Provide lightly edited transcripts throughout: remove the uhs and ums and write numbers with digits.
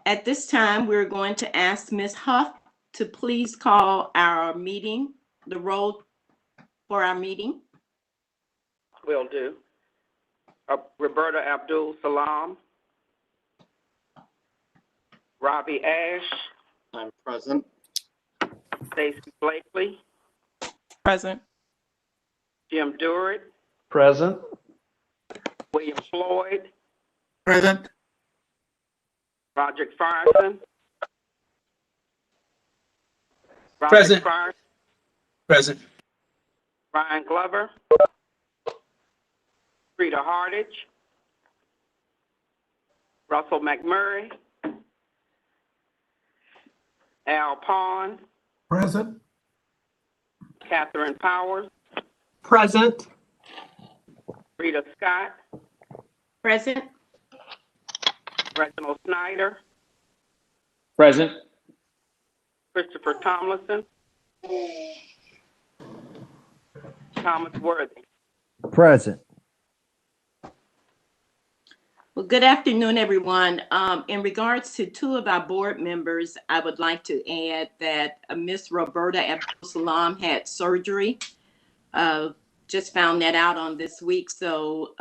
At this time, we're going to ask Ms. Huff to please call our meeting, the roll for our meeting. Will do. Roberta Abdul Salam. Robbie Ash. I'm present. Stacey Blakely. Present. Jim Durrett. Present. William Floyd. Present. Roderick Fyerson. Present. Fyerson. Present. Ryan Glover. Rita Hardage. Russell McMurray. Al Pond. Present. Catherine Powers. Present. Rita Scott. Present. Reginald Snyder. Present. Christopher Tomlinson. Thomas Worthy. Present. Well, good afternoon, everyone. In regards to two of our board members, I would like to add that Miss Roberta Abdul Salam had surgery. Just found that out on this week, so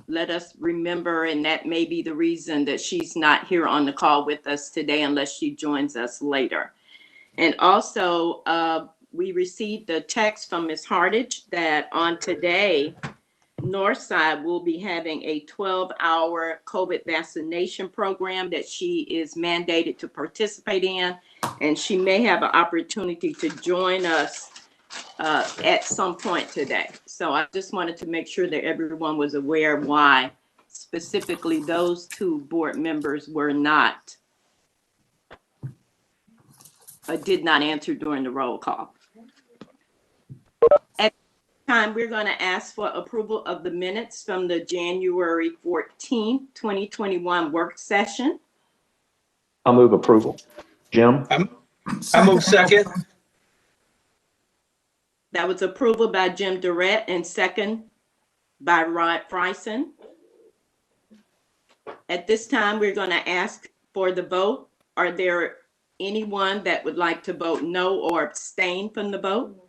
let us remember, and that may be the reason that she's not here on the call with us today unless she joins us later. And also, we received a text from Ms. Hardage that on today, Northside will be having a 12-hour COVID vaccination program that she is mandated to participate in, and she may have an opportunity to join us at some point today. So I just wanted to make sure that everyone was aware of why specifically those two board members were not, did not answer during the roll call. At this time, we're going to ask for approval of the minutes from the January 14th, 2021 work session. I'll move approval. Jim? I move second. That was approval by Jim Durrett and second by Rod Fryson. At this time, we're going to ask for the vote. Are there anyone that would like to vote no or abstain from the vote?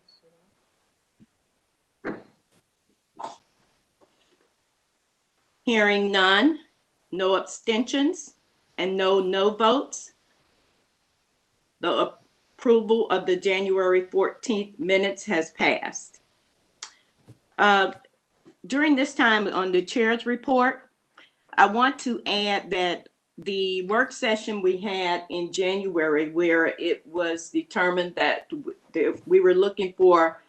Hearing none, no abstentions, and no votes. The approval of the January 14th minutes has passed. During this time on the chair's report, I want to add that the work session we had in January, where it was determined that we were looking for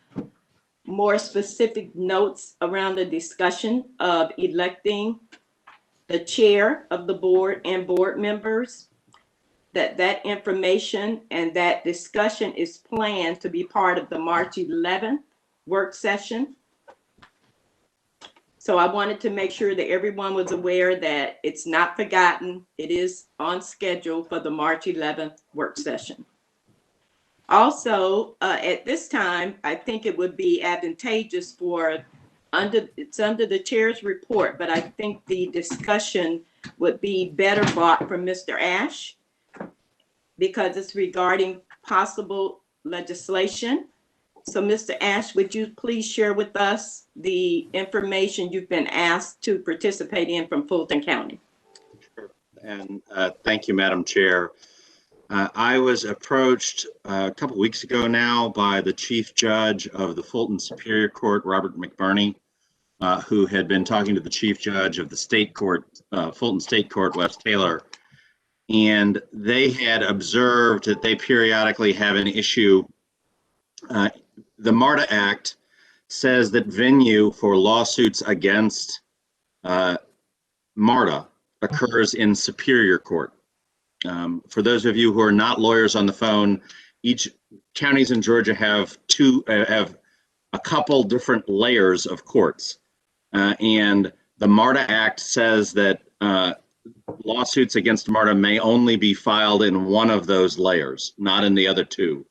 more specific notes around the discussion of electing the chair of the board and board members, that information and that discussion is planned to be part of the March 11th work session. So I wanted to make sure that everyone was aware that it's not forgotten. It is on schedule for the March 11th work session. Also, at this time, I think it would be advantageous for, it's under the chair's report, but I think the discussion would be better brought from Mr. Ash because it's regarding possible legislation. So Mr. Ash, would you please share with us the information you've been asked to participate in from Fulton County? Sure. And thank you, Madam Chair. I was approached a couple weeks ago now by the Chief Judge of the Fulton Superior Court, Robert McBurney, who had been talking to the Chief Judge of the State Court, Fulton State Court, Wes Taylor. And they had observed that they periodically have an issue. The MARTA Act says that venue for lawsuits against MARTA occurs in Superior Court. For those of you who are not lawyers on the phone, each counties in Georgia have a couple different layers of courts. And the MARTA Act says that lawsuits against MARTA may only be filed in one of those layers, not in the other two.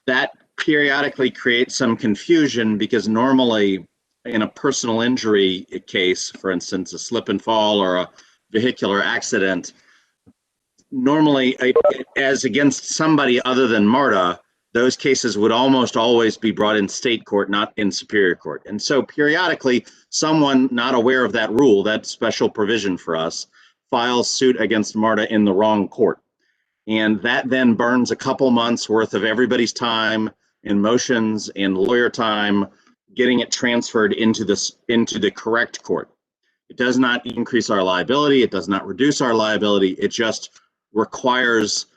That periodically creates some confusion because normally in a personal injury case, for instance, a slip and fall or a vehicular accident, normally, as against somebody other than MARTA, those cases would almost always be brought in state court, not in Superior Court. And so periodically, someone not aware of that rule, that special provision for us, files suit against MARTA in the wrong court. And that then burns a couple months worth of everybody's time in motions and lawyer time, getting it transferred into the correct court. It does not increase our liability. It does not reduce our liability. It just requires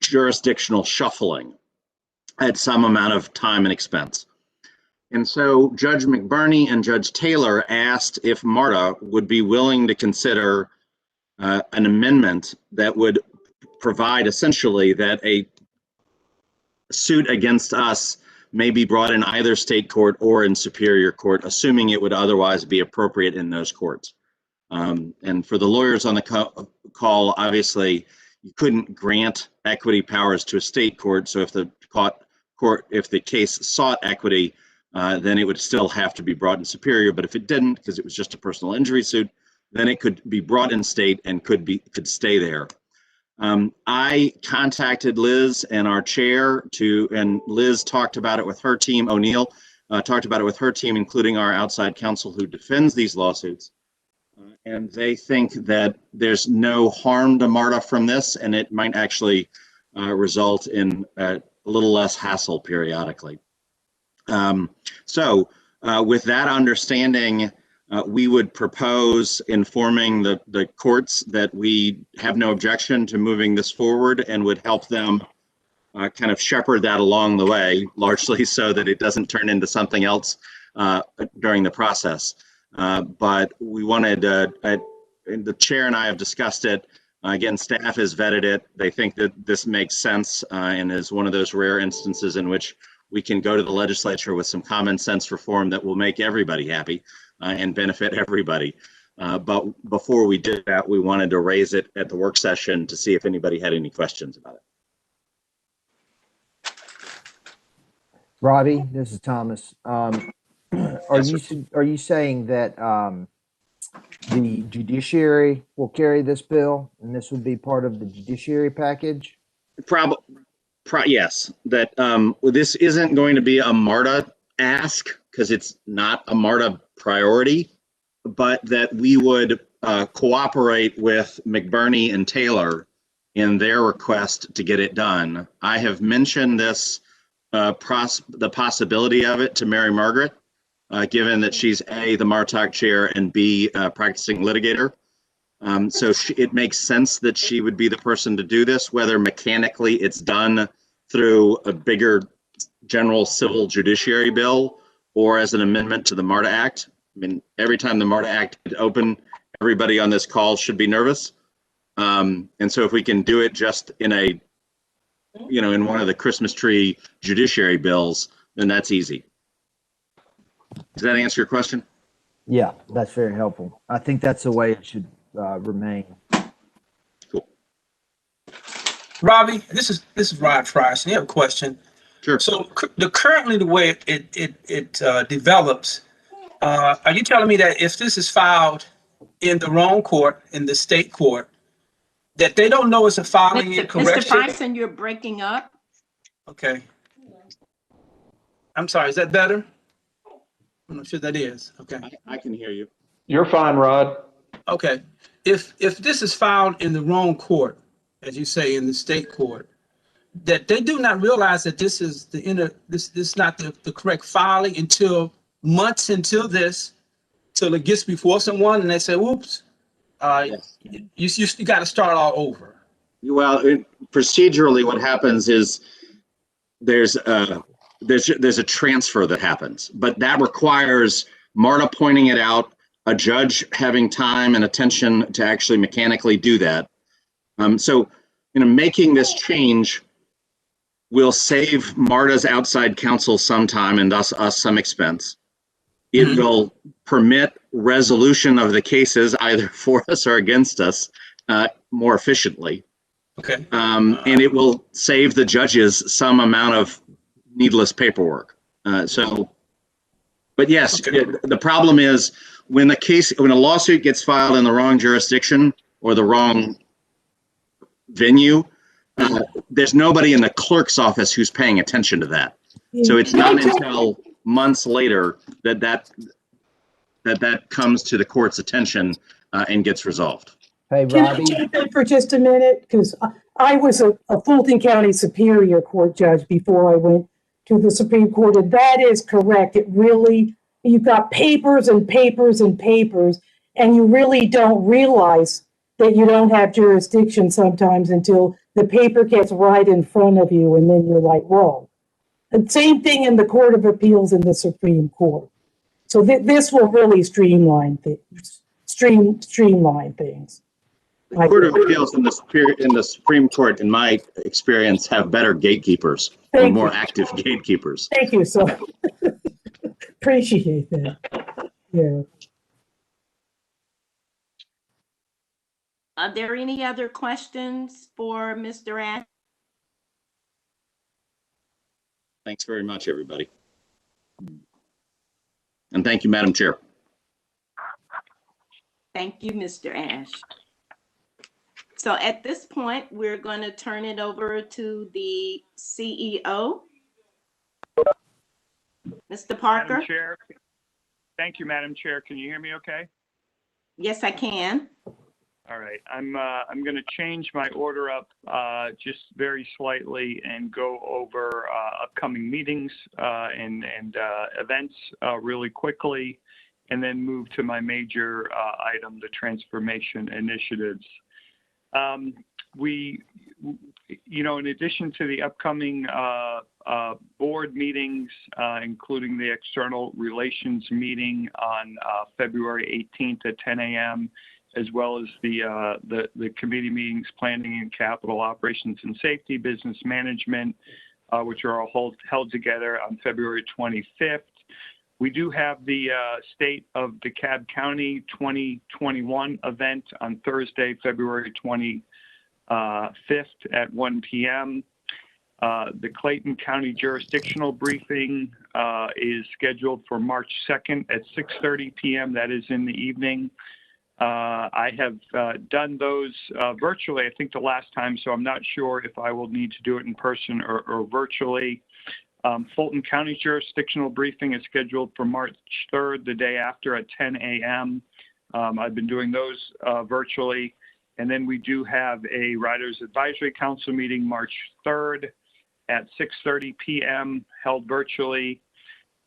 jurisdictional shuffling at some amount of time and expense. And so Judge McBurney and Judge Taylor asked if MARTA would be willing to consider an amendment that would provide essentially that a suit against us may be brought in either state court or in Superior Court, assuming it would otherwise be appropriate in those courts. And for the lawyers on the call, obviously, you couldn't grant equity powers to a state court. So if the case sought equity, then it would still have to be brought in Superior. But if it didn't, because it was just a personal injury suit, then it could be brought in state and could stay there. I contacted Liz and our chair and Liz talked about it with her team. O'Neill talked about it with her team, including our outside counsel who defends these lawsuits. And they think that there's no harm to MARTA from this, and it might actually result in a little less hassle periodically. So with that understanding, we would propose informing the courts that we have no objection to moving this forward and would help them kind of shepherd that along the way, largely so that it doesn't turn into something else during the process. But we wanted, the chair and I have discussed it. Again, staff has vetted it. They think that this makes sense and is one of those rare instances in which we can go to the legislature with some common sense reform that will make everybody happy and benefit everybody. But before we did that, we wanted to raise it at the work session to see if anybody had any questions about it. Robbie, this is Thomas. Yes, Are you saying that the judiciary will carry this bill and this would be part of the judiciary package? Yes, that this isn't going to be a MARTA ask because it's not a MARTA priority, but that we would cooperate with McBurney and Taylor in their request to get it done. I have mentioned this, the possibility of it to Mary Margaret, given that she's A, the MARTOC chair, and B, practicing litigator. So it makes sense that she would be the person to do this, whether mechanically it's done through a bigger general civil judiciary bill or as an amendment to the MARTA Act. I mean, every time the MARTA Act is open, everybody on this call should be nervous. And so if we can do it just in in one of the Christmas tree judiciary bills, then that's easy. Does that answer your question? Yeah, that's very helpful. I think that's the way it should remain. Cool. Robbie, this is Rod Price. I have a question. Sure. So currently the way it develops, are you telling me that if this is filed in the wrong court, in the state court, that they don't know it's a filing Mr. correction? Bryson, you're breaking up. Okay. I'm sorry. Is that better? I'm not sure that is. Okay. I can hear you. You're fine, Rod. Okay. If this is filed in the wrong court, as you say, in the state court, that they do not realize that this is this not the correct filing until months until it gets before someone and they say, "Whoops, Yes. you got to start all over." Well, procedurally, what happens is there's a transfer that happens, but that requires MARTA pointing it out, a judge having time and attention to actually mechanically do that. So, making this change will save MARTA's outside counsel some time and thus us some expense. It will permit resolution of the cases either for us or against us more efficiently. Okay. And it will save the judges some amount of needless paperwork. But yes, Okay. the problem is when a lawsuit gets filed in the wrong jurisdiction or the wrong venue, there's nobody in the clerk's office who's paying attention to that. So it's not until months later that comes to the court's attention and gets resolved. Hey, Can I Robbie, jump in for just a minute? Because I was a Fulton County Superior Court judge before I went to the Supreme Court, and that is correct. It really, you've got papers and papers and papers, and you really don't realize that you don't have jurisdiction sometimes until the paper gets right in front of you, and then you're like, whoa. The same thing in the Court of Appeals in the Supreme Court. So this will really streamline things. Streamline things. The Court of Appeals in the Supreme Court, in my experience, have better gatekeepers or Thank more you. active gatekeepers. Thank you, so appreciate that. Yeah. Are there any other questions for Mr. Ash? Thanks very much, everybody. And thank you, Madam Chair. Thank you, Mr. Ash. So at this point, we're going to turn it over to the CEO. Mr. Parker? Madam Chair. Thank you, Madam Chair. Can you hear me okay? Yes, I can. All right. I'm going to change my order up just very slightly and go over upcoming meetings and events really quickly, and then move to my major item, the transformation initiatives. In addition to the upcoming board meetings, including the external relations meeting on February 18th at 10 a.m., as well as the committee meetings, planning and capital operations and safety, business management, which are all held together on February 25th. We do have the State of DeKalb County 2021 event on Thursday, February 25th at 1 p.m. The Clayton County jurisdictional briefing is scheduled for March 2nd at 6:30 p.m. That is in the evening. I have done those virtually, I think the last time, so I'm not sure if I will need to do it in person or virtually. Fulton County jurisdictional briefing is scheduled for March 3rd, the day after at 10 a.m. I've been doing those virtually. And then we do have a Riders Advisory Council meeting March 3rd at 6:30 p.m. held virtually.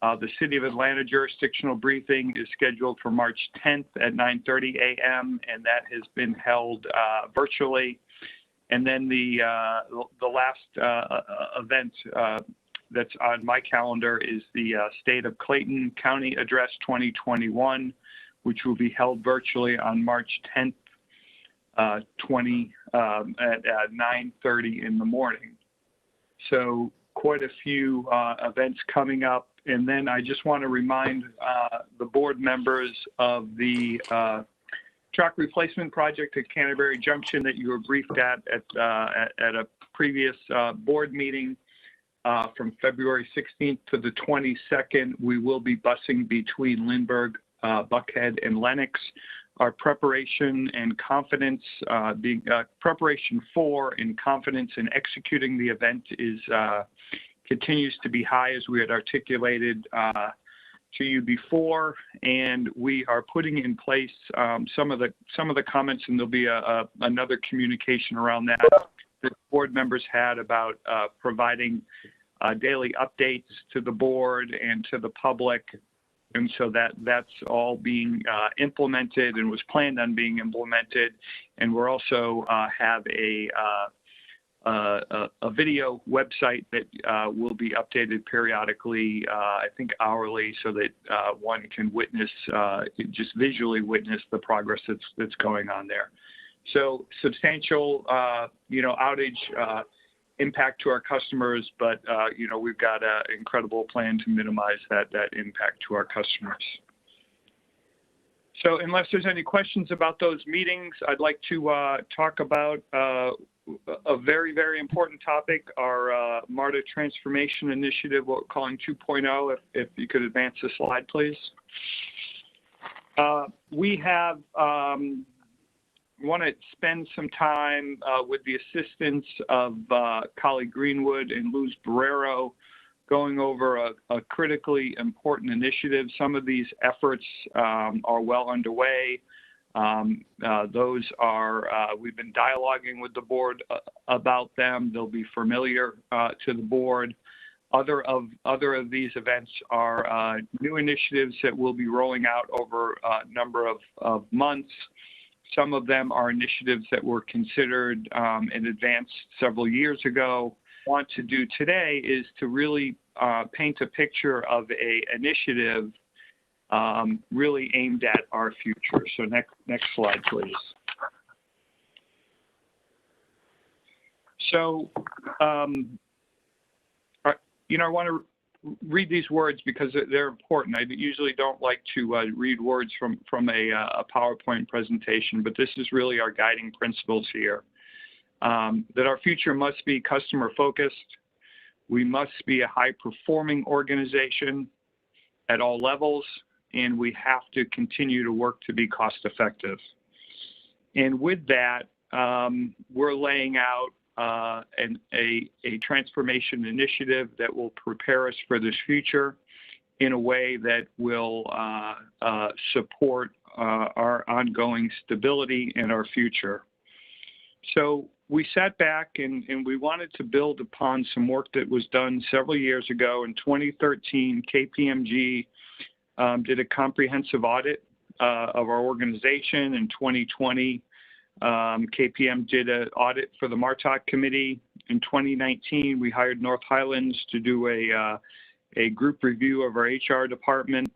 The City of Atlanta jurisdictional briefing is scheduled for March 10th at 9:30 a.m. and that has been held virtually. And then the last event that's on my calendar is the State of Clayton County Address 2021, which will be held virtually on March 10th, at 9:30 in the morning. So quite a few events coming up. And then I just want to remind the board members of the track replacement project at Canterbury Junction that you were briefed at a previous board meeting. From February 16th to the 22nd, we will be busing between Lindbergh, Buckhead, and Lenox. Our preparation and confidence, preparation for and confidence in executing the event is continues to be high, as we had articulated to you before, and we are putting in place some of the comments, and there'll be another communication around that board members had about providing daily updates to the board and to the public. And so that's all being implemented and was planned on being implemented. And we're also have a video website that will be updated periodically, I think hourly, so that one can witness, just visually witness the progress that's going on there. So substantial, outage impact to our customers, but we've got an incredible plan to minimize that impact to our customers. So unless there's any questions about those meetings, I'd like to talk about a very, very important topic, our MARTA transformation initiative, what we're calling 2.0. If you could advance the slide, please. We have want to spend some time with the assistance of colleague Greenwood and Luz Barrero going over a critically important initiative. Some of these efforts are well underway. Those are, we've been dialoguing with the board about them. They'll be familiar to the board. Other of these events are new initiatives that we'll be rolling out over a number of months. Some of them are initiatives that were considered in advance several years ago. What I want to do today is to really paint a picture of an initiative really aimed at our future. So next slide, please. So, I want to read these words because they're important. I usually don't like to read words from a PowerPoint presentation, but this is really our guiding principles here. That our future must be customer focused. We must be a high-performing organization at all levels, and we have to continue to work to be cost-effective. And with that, we're laying out a transformation initiative that will prepare us for this future in a way that will support our ongoing stability and our future. So we sat back and we wanted to build upon some work that was done several years ago. In 2013, KPMG did a comprehensive audit of our organization. In 2020, KPM did an audit for the MARTA committee. In 2019, we hired North Highlands to do a group review of our HR department.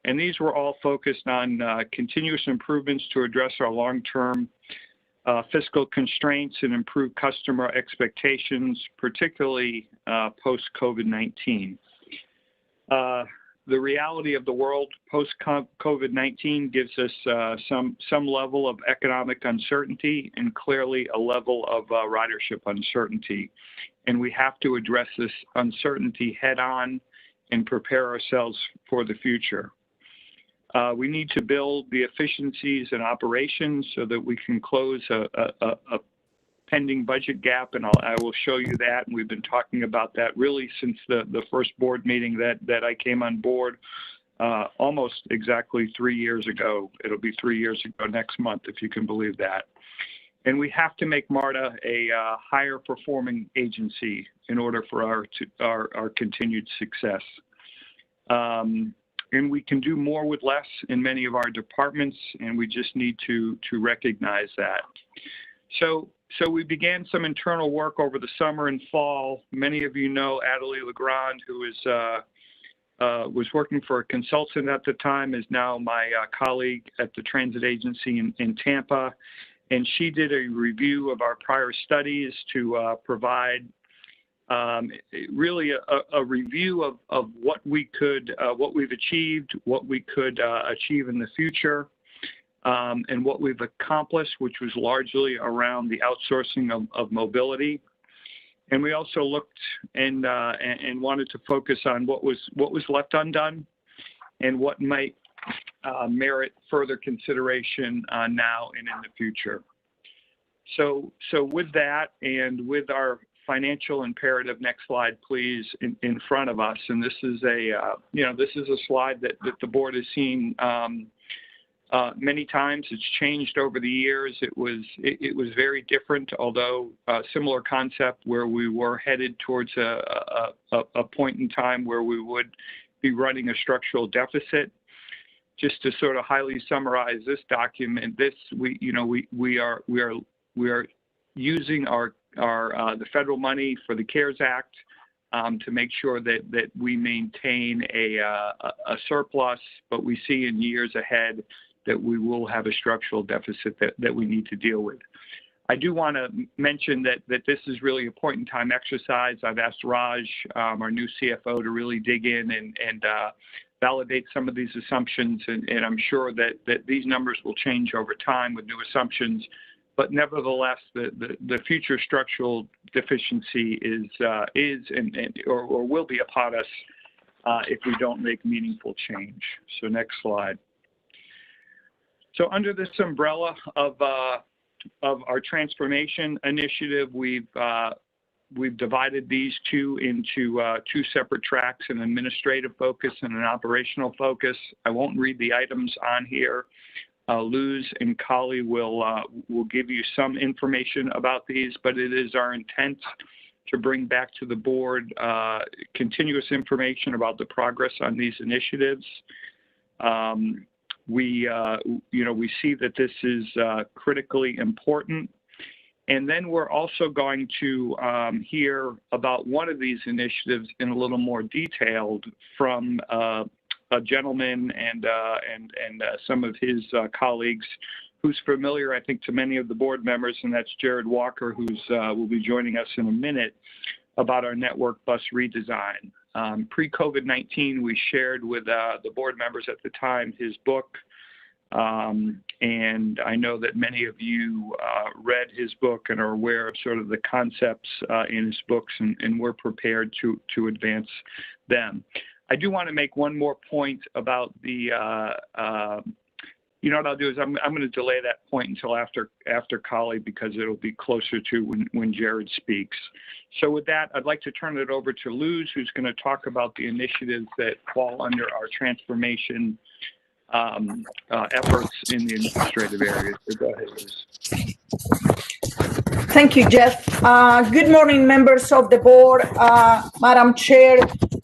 And these were all focused on continuous improvements to address our long-term fiscal constraints and improve customer expectations, particularly post-COVID-19. The reality of the world post-COVID-19 gives us some level of economic uncertainty and clearly a level of ridership uncertainty. And we have to address this uncertainty head-on and prepare ourselves for the future. We need to build the efficiencies and operations so that we can close a pending budget gap, and I will show you that. And we've been talking about that really since the first board meeting that I came on board almost exactly 3 years ago. It'll be 3 years ago next month, if you can believe that. And we have to make MARTA a higher performing agency in order for our continued success. And we can do more with less in many of our departments, and we just need to recognize that. So we began some internal work over the summer and fall. Many of you know Adelie Legrand, who was working for a consultant at the time, is now my colleague at the transit agency in Tampa. And she did a review of our prior studies to provide really a review of what we've achieved, what we could achieve in the future, and what we've accomplished, which was largely around the outsourcing of mobility. And we also looked and wanted to focus on what was left undone and what might merit further consideration now and in the future. So with that, and with our financial imperative, next slide, please, in front of us. And this is a slide that the board has seen many times. It's changed over the years. It was very different, although a similar concept where we were headed towards a point in time where we would be running a structural deficit. Just to sort of highly summarize this document, we are using the federal money for the CARES Act to make sure that we maintain a surplus, but we see in years ahead that we will have a structural deficit that we need to deal with. I do want to mention that this is really a point in time exercise. I've asked Raj, our new CFO, to really dig in and validate some of these assumptions, and I'm sure that these numbers will change over time with new assumptions. But nevertheless, the future structural deficiency is or will be upon us if we don't make meaningful change. So next slide. So under this umbrella of of our transformation initiative, we've divided these two into two separate tracks, an administrative focus and an operational focus. I won't read the items on here. Luz and Kali will give you some information about these, but it is our intent to bring back to the board continuous information about the progress on these initiatives. We see that this is critically important. And then we're also going to hear about one of these initiatives in a little more detailed from a gentleman and some of his colleagues who's familiar, I think, to many of the board members, and that's Jared Walker, who's will be joining us in a minute, about our network bus redesign. Pre-COVID-19, we shared with the board members at the time his book, and I know that many of you read his book and are aware of sort of the concepts in his books, and we're prepared to advance them. I do want to make one more point about the, what I'll do is I'm going to delay that point until after Kali, because it'll be closer to when Jared speaks. So with that, I'd like to turn it over to Luz, who's going to talk about the initiatives that fall under our transformation efforts in the administrative areas. So go ahead, Luz. Thank you, Jeff. Good morning, members of the board, Madam Chair,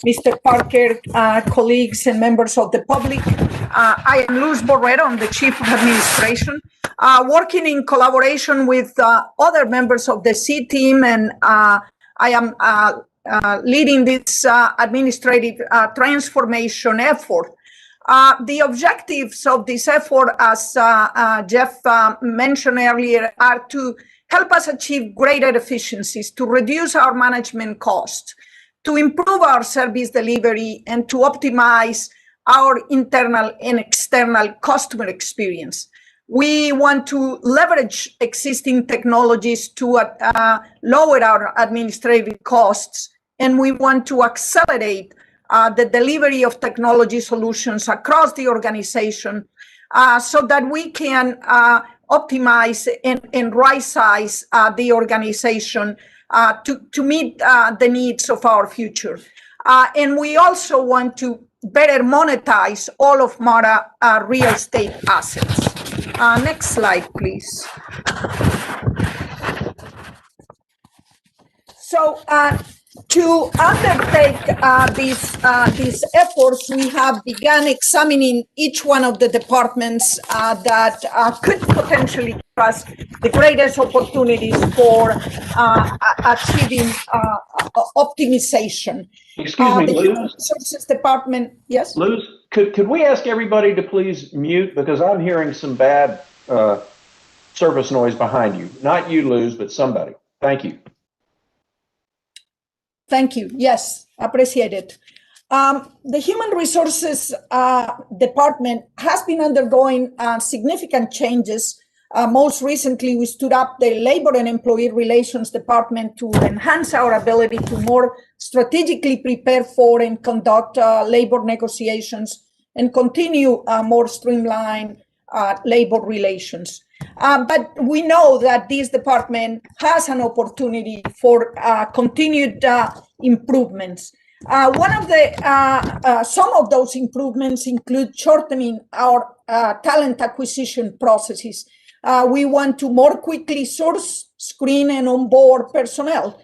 Mr. Parker, colleagues and members of the public. I am Luz Borrero. I'm the Chief of Administration, working in collaboration with other members of the C team, and I am leading this administrative transformation effort. The objectives of this effort, as Jeff mentioned earlier, are to help us achieve greater efficiencies, to reduce our management costs, to improve our service delivery, and to optimize our internal and external customer experience. We want to leverage existing technologies to lower our administrative costs, and we want to accelerate the delivery of technology solutions across the organization so that we can optimize and right-size the organization to meet the needs of our future. And we also want to better monetize all of MARTA real estate assets. Next slide, please. So to undertake these efforts, we have begun examining each one of the departments that could potentially give us the greatest opportunities for achieving optimization. Excuse me, The Luz. Human Resources Department, yes? Luz, could we ask everybody to please mute, because I'm hearing some bad service noise behind you. Not you, Luz, but somebody. Thank you. Thank you. Yes, appreciate it. The Human Resources Department has been undergoing significant changes. Most recently, we stood up the Labor and Employee Relations Department to enhance our ability to more strategically prepare for and conduct labor negotiations and continue more streamlined labor relations. But we know that this department has an opportunity for continued improvements. Some of those improvements include shortening our talent acquisition processes. We want to more quickly source, screen, and onboard personnel.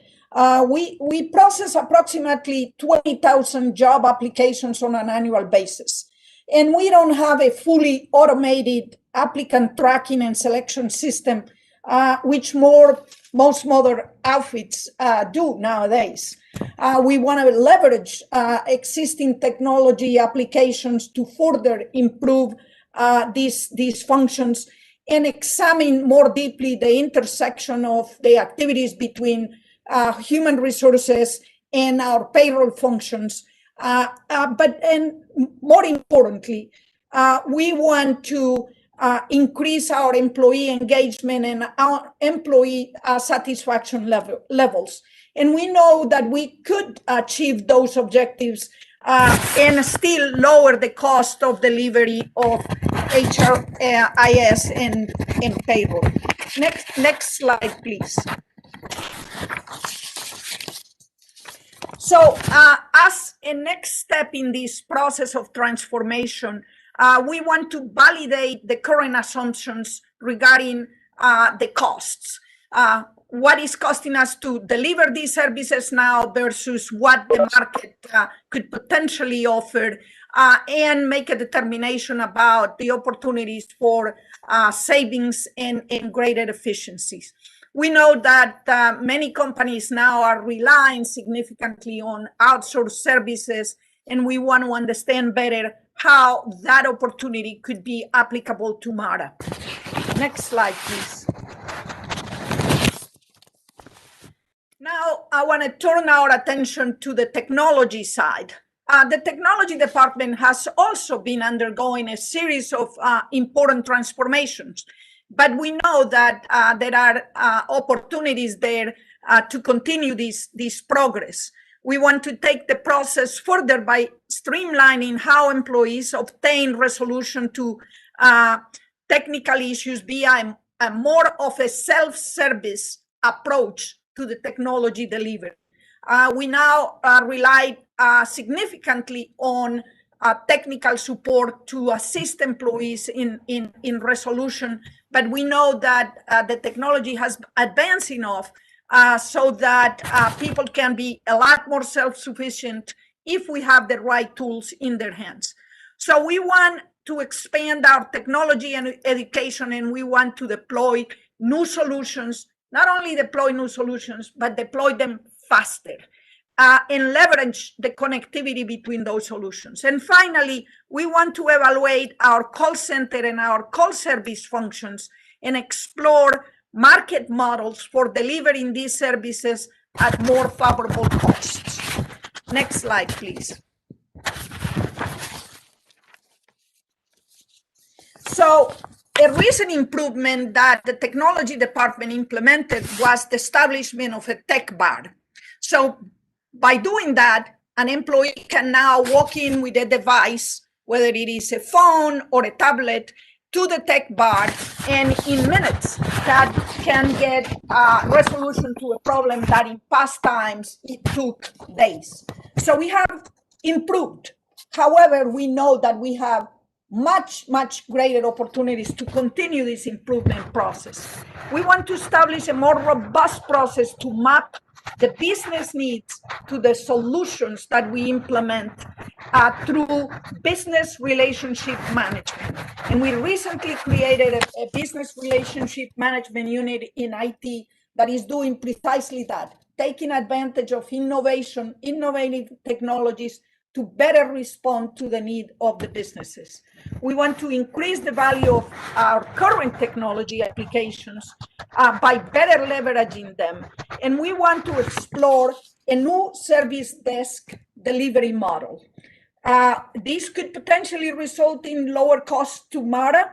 We process approximately 20,000 job applications on an annual basis. And we don't have a fully automated applicant tracking and selection system, which most modern outfits do nowadays. We want to leverage existing technology applications to further improve these functions and examine more deeply the intersection of the activities between human resources and our payroll functions. And more importantly, we want to increase our employee engagement and our employee satisfaction levels. And we know that we could achieve those objectives and still lower the cost of delivery of HRIS and payroll. Next slide, please. So as a next step in this process of transformation, we want to validate the current assumptions regarding the costs. What is costing us to deliver these services now versus what the market could potentially offer, and make a determination about the opportunities for savings and greater efficiencies. We know that many companies now are relying significantly on outsourced services, and we want to understand better how that opportunity could be applicable to MARTA. Next slide, please. Now, I want to turn our attention to the technology side. The technology department has also been undergoing a series of important transformations, but we know that there are opportunities there to continue this progress. We want to take the process further by streamlining how employees obtain resolution to technical issues via a more of a self-service approach to the technology delivered. We now rely significantly on technical support to assist employees in resolution, but we know that the technology has advanced enough so that people can be a lot more self-sufficient if we have the right tools in their hands. So we want to expand our technology and education, and we want to deploy new solutions, not only deploy new solutions, but deploy them faster and leverage the connectivity between those solutions. And finally, we want to evaluate our call center and our call service functions and explore market models for delivering these services at more favorable costs. Next slide, please. So a recent improvement that the technology department implemented was the establishment of a tech bar. So by doing that, an employee can now walk in with a device, whether it is a phone or a tablet, to the tech bar, and in minutes that can get resolution to a problem that in past times it took days. So we have improved. However, we know that we have much greater opportunities to continue this improvement process. We want to establish a more robust process to map the business needs to the solutions that we implement through business relationship management. And we recently created a business relationship management unit in IT that is doing precisely that, taking advantage of innovative technologies to better respond to the need of the businesses. We want to increase the value of our current technology applications by better leveraging them. And we want to explore a new service desk delivery model. This could potentially result in lower costs to MARTA.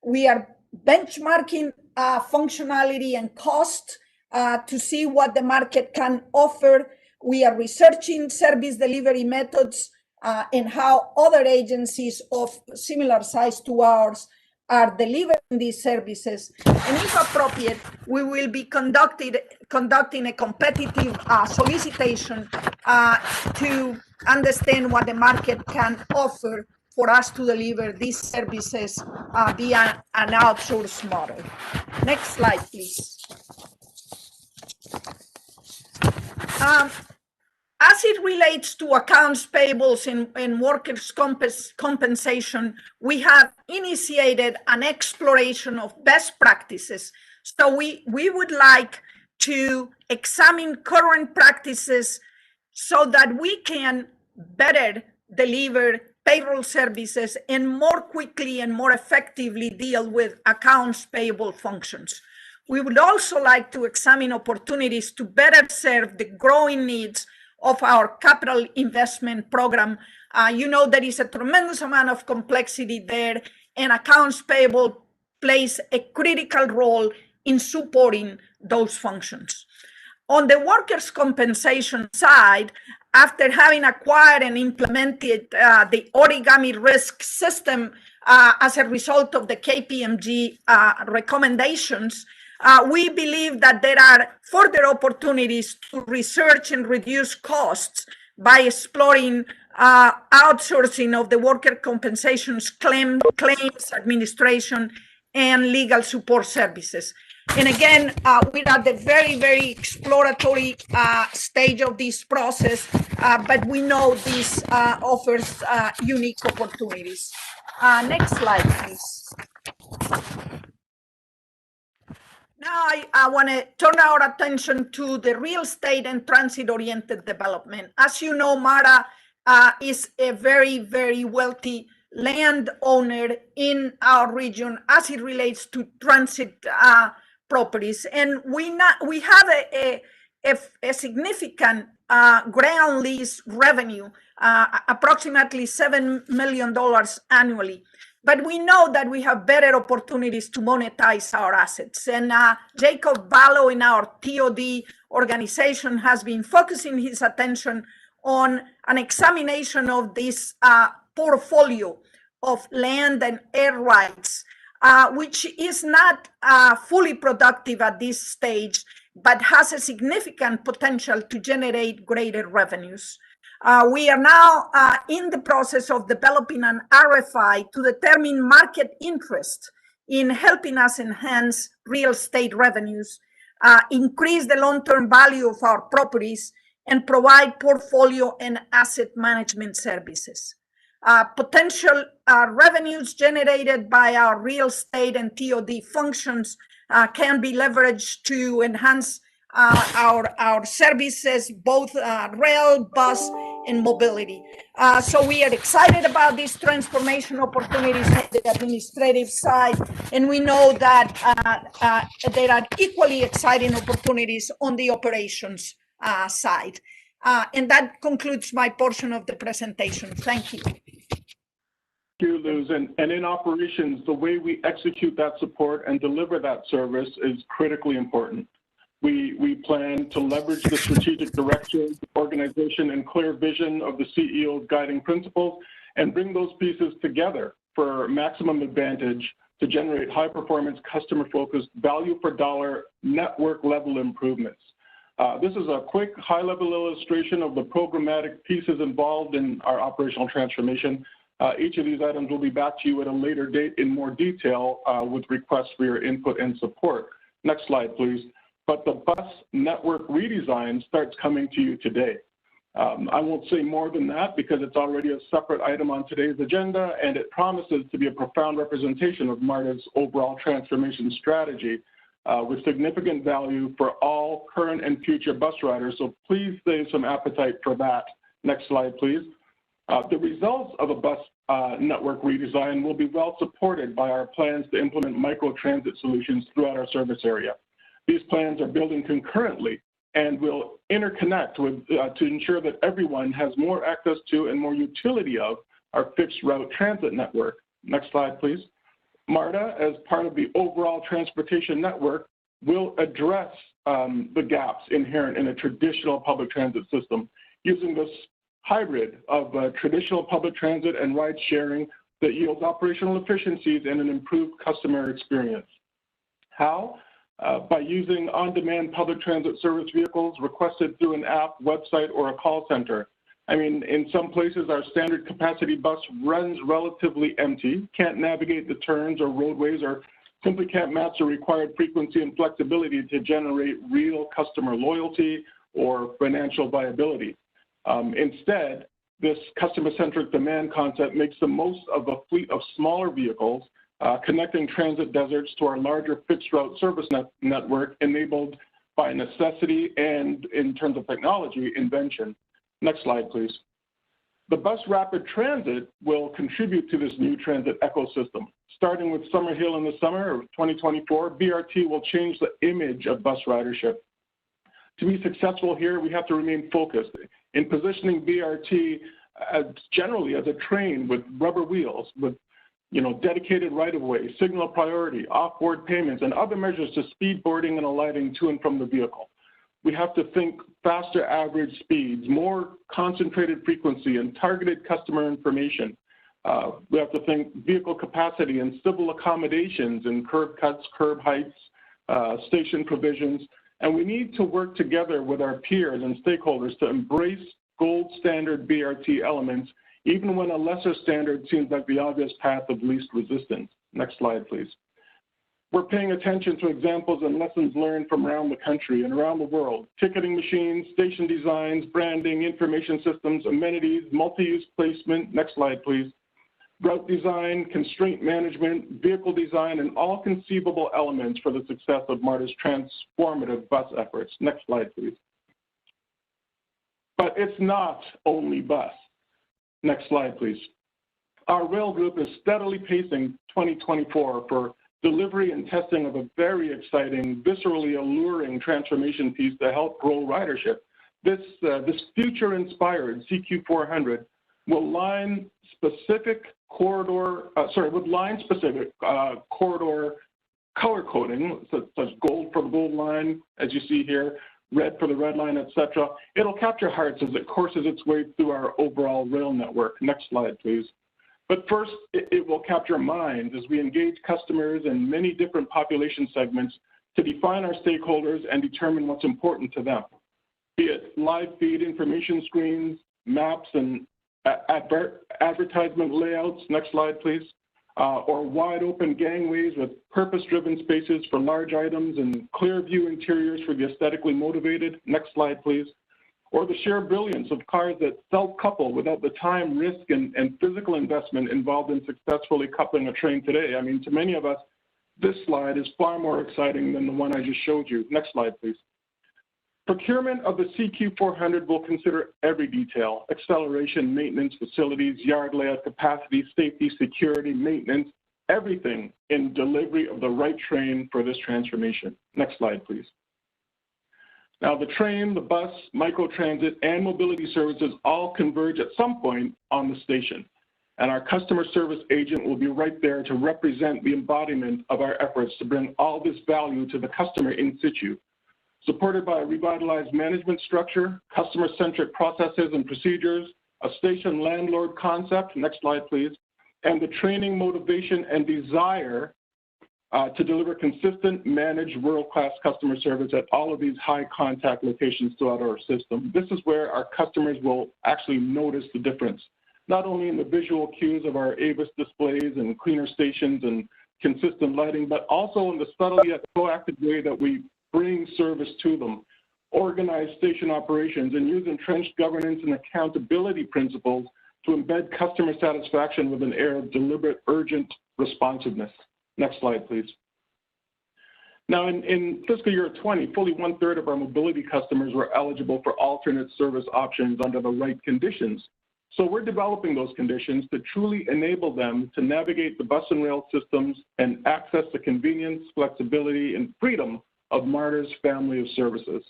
We are benchmarking functionality and cost to see what the market can offer. We are researching service delivery methods and how other agencies of similar size to ours are delivering these services. And if appropriate, we will be conducting a competitive solicitation to understand what the market can offer for us to deliver these services via an outsourced model. Next slide, please. As it relates to accounts payables and workers' compensation, we have initiated an exploration of best practices. So we would like to examine current practices so that we can better deliver payroll services and more quickly and more effectively deal with accounts payable functions. We would also like to examine opportunities to better serve the growing needs of our capital investment program. You know, there is a tremendous amount of complexity there, and accounts payable plays a critical role in supporting those functions. On the workers' compensation side, after having acquired and implemented the origami risk system as a result of the KPMG recommendations, We believe that there are further opportunities to research and reduce costs by exploring outsourcing of the worker compensations claims administration and legal support services. And again, we're at the very, very exploratory stage of this process, but we know this offers unique opportunities. Next slide, please. Now I want to turn our attention to the real estate and transit-oriented development. As you know, MARTA is a very, very wealthy landowner in our region as it relates to transit properties. And we have a significant ground lease revenue, approximately $7 million annually. But we know that we have better opportunities to monetize our assets. And Jacob Ballo in our TOD organization has been focusing his attention on an examination of this portfolio of land and air rights, which is not fully productive at this stage, but has a significant potential to generate greater revenues. We are now in the process of developing an RFI to determine market interest in helping us enhance real estate revenues, increase the long-term value of our properties, and provide portfolio and asset management services. Potential revenues generated by our real estate and TOD functions can be leveraged to enhance our services, both rail, bus, and mobility. So we are excited about these transformation opportunities on the administrative side, and we know that there are equally exciting opportunities on the operations side. And that concludes my portion of the presentation. Thank you. Thank you, Luz. And in operations, the way we execute that support and deliver that service is critically important. We plan to leverage the strategic direction, organization, and clear vision of the CEO's guiding principles and bring those pieces together for maximum advantage to generate high-performance, customer-focused, value-per-dollar, network-level improvements. This is a quick, high-level illustration of the programmatic pieces involved in our operational transformation. Each of these items will be back to you at a later date in more detail with requests for your input and support. Next slide, please. But the bus network redesign starts coming to you today. I won't say more than that because it's already a separate item on today's agenda, and it promises to be a profound representation of MARTA's overall transformation strategy with significant value for all current and future bus riders. So please save some appetite for that. Next slide, please. The results of a bus network redesign will be well supported by our plans to implement microtransit solutions throughout our service area. These plans are building concurrently and will interconnect with, to ensure that everyone has more access to and more utility of our fixed route transit network. Next slide, please. MARTA, as part of the overall transportation network, will address the gaps inherent in a traditional public transit system using this hybrid of traditional public transit and ride sharing that yields operational efficiencies and an improved customer experience. How? By using on-demand public transit service vehicles requested through an app, website, or a call center. I mean, in some places, our standard capacity bus runs relatively empty, can't navigate the turns or roadways, or simply can't match the required frequency and flexibility to generate real customer loyalty or financial viability. Instead, this customer-centric demand concept makes the most of a fleet of smaller vehicles connecting transit deserts to our larger fixed route service network enabled by necessity and, in terms of technology, invention. Next slide, please. The bus rapid transit will contribute to this new transit ecosystem. Starting with Summerhill in the summer of 2024, BRT will change the image of bus ridership. To be successful here, we have to remain focused in positioning BRT generally as a train with rubber wheels, with dedicated right-of-way, signal priority, off-board payments, and other measures to speed boarding and alighting to and from the vehicle. We have to think faster average speeds, more concentrated frequency, and targeted customer information. We have to think vehicle capacity and civil accommodations and curb cuts, curb heights, station provisions, and we need to work together with our peers and stakeholders to embrace gold standard BRT elements, even when a lesser standard seems like the obvious path of least resistance. Next slide, please. We're paying attention to examples and lessons learned from around the country and around the world. Ticketing machines, station designs, branding, information systems, amenities, multi-use placement. Next slide, please. Route design, constraint management, vehicle design, and all conceivable elements for the success of MARTA's transformative bus efforts. Next slide, please. But it's not only bus. Next slide, please. Our rail group is steadily pacing 2024 for delivery and testing of a very exciting, viscerally alluring transformation piece to help grow ridership. This future-inspired CQ400 will line specific corridor, corridor color coding, such as gold for the gold line, as you see here, red for the red line, etc. It'll capture hearts as it courses its way through our overall rail network. Next slide, please. But first, it will capture minds as we engage customers in many different population segments to define our stakeholders and determine what's important to them, be it live feed information screens, maps, and advertisement layouts. Next slide, please. Or wide open gangways with purpose-driven spaces for large items and clear view interiors for the aesthetically motivated. Next slide, please. Or the sheer brilliance of cars that self-couple without the time, risk, and physical investment involved in successfully coupling a train today. I mean, to many of us, this slide is far more exciting than the one I just showed you. Next slide, please. Procurement of the CQ400 will consider every detail: acceleration, maintenance, facilities, yard layout, capacity, safety, security, maintenance, everything in delivery of the right train for this transformation. Next slide, please. Now, the train, the bus, microtransit, and mobility services all converge at some point on the station. And our customer service agent will be right there to represent the embodiment of our efforts to bring all this value to the customer in situ. Supported by a revitalized management structure, customer-centric processes and procedures, a station landlord concept, next slide please, and the training, motivation, and desire to deliver consistent, managed, world-class customer service at all of these high-contact locations throughout our system. This is where our customers will actually notice the difference, not only in the visual cues of our AVIS displays and cleaner stations and consistent lighting, but also in the subtle yet proactive way that we bring service to them, organize station operations, and use entrenched governance and accountability principles to embed customer satisfaction with an air of deliberate, urgent responsiveness. Next slide, please. Now, in fiscal year 20, fully 1/3 of our mobility customers were eligible for alternate service options under the right conditions. So we're developing those conditions to truly enable them to navigate the bus and rail systems and access the convenience, flexibility, and freedom of MARTA's family of services.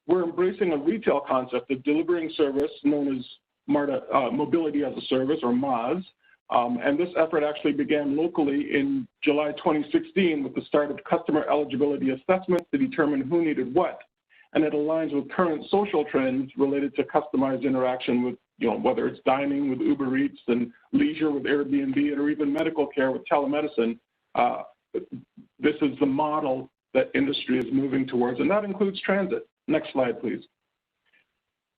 We're embracing a retail concept of delivering service known as MARTA Mobility as a Service, or MAS, and this effort actually began locally in July 2016 with the start of customer eligibility assessments to determine who needed what, and it aligns with current social trends related to customized interaction with, whether it's dining with Uber Eats and leisure with Airbnb, or even medical care with telemedicine. This is the model that industry is moving towards, and that includes transit. Next slide, please.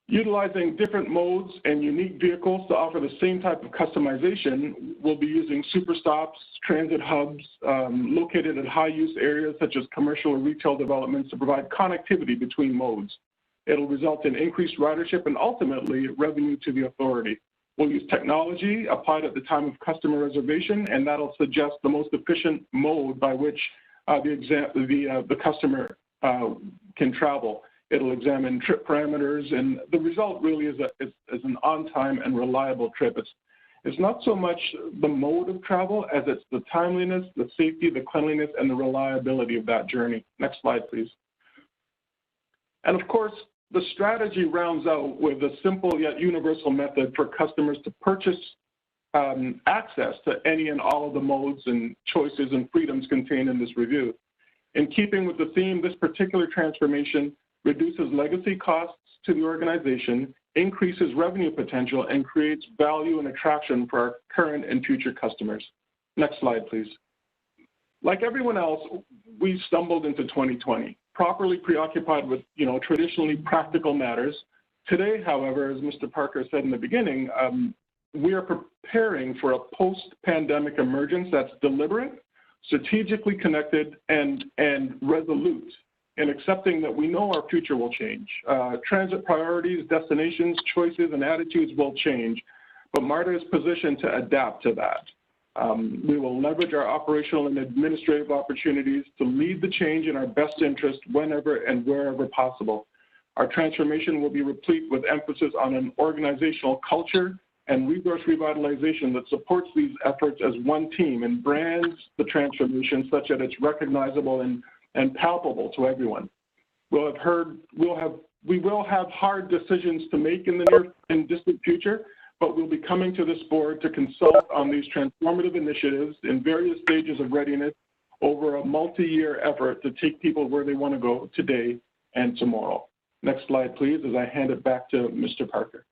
Utilizing different modes and unique vehicles to offer the same type of customization, we'll be using super stops, transit hubs located at high-use areas such as commercial or retail developments to provide connectivity between modes. It'll result in increased ridership and ultimately revenue to the authority. We'll use technology applied at the time of customer reservation, and that'll suggest the most efficient mode by which the customer can travel. It'll examine trip parameters, and the result really is an on-time and reliable trip. It's not so much the mode of travel as it's the timeliness, the safety, the cleanliness, and the reliability of that journey. Next slide, please. And of course, the strategy rounds out with a simple yet universal method for customers to purchase access to any and all of the modes and choices and freedoms contained in this review. In keeping with the theme, this particular transformation reduces legacy costs to the organization, increases revenue potential, and creates value and attraction for our current and future customers. Next slide, please. Like everyone else, we stumbled into 2020, properly preoccupied with, traditionally practical matters. Today, however, as Mr. Parker said in the beginning, we are preparing for a post-pandemic emergence that's deliberate, strategically connected, and resolute in accepting that we know our future will change. Transit priorities, destinations, choices, and attitudes will change, but MARTA is positioned to adapt to that. We will leverage our operational and administrative opportunities to lead the change in our best interest whenever and wherever possible. Our transformation will be replete with emphasis on an organizational culture and resource revitalization that supports these efforts as one team and brands the transformation such that it's recognizable and palpable to everyone. We will have hard decisions to make in the near and distant future, but we'll be coming to this board to consult on these transformative initiatives in various stages of readiness over a multi-year effort to take people where they want to go today and tomorrow. Next slide, please, as I hand it back to Mr. Parker.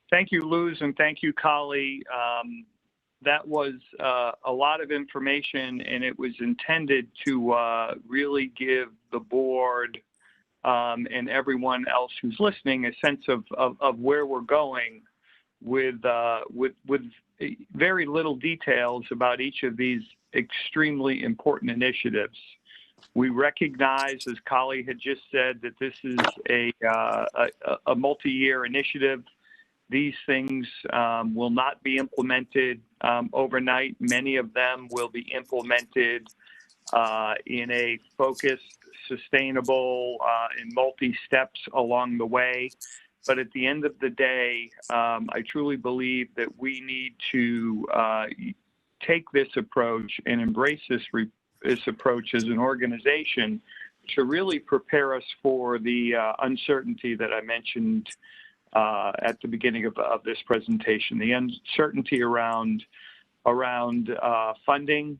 Thank you, Luz, and thank you, Kali. That was a lot of information, and it was intended to really give the board and everyone else who's listening a sense of where we're going with very little details about each of these extremely important initiatives. We recognize, as Kali had just said, that this is a multi-year initiative. These things will not be implemented overnight. Many of them will be implemented in a focused, sustainable, and multi-steps along the way. But at the end of the day, I truly believe that we need to take this approach and embrace this approach as an organization to really prepare us for the uncertainty that I mentioned at the beginning of this presentation. The uncertainty around funding,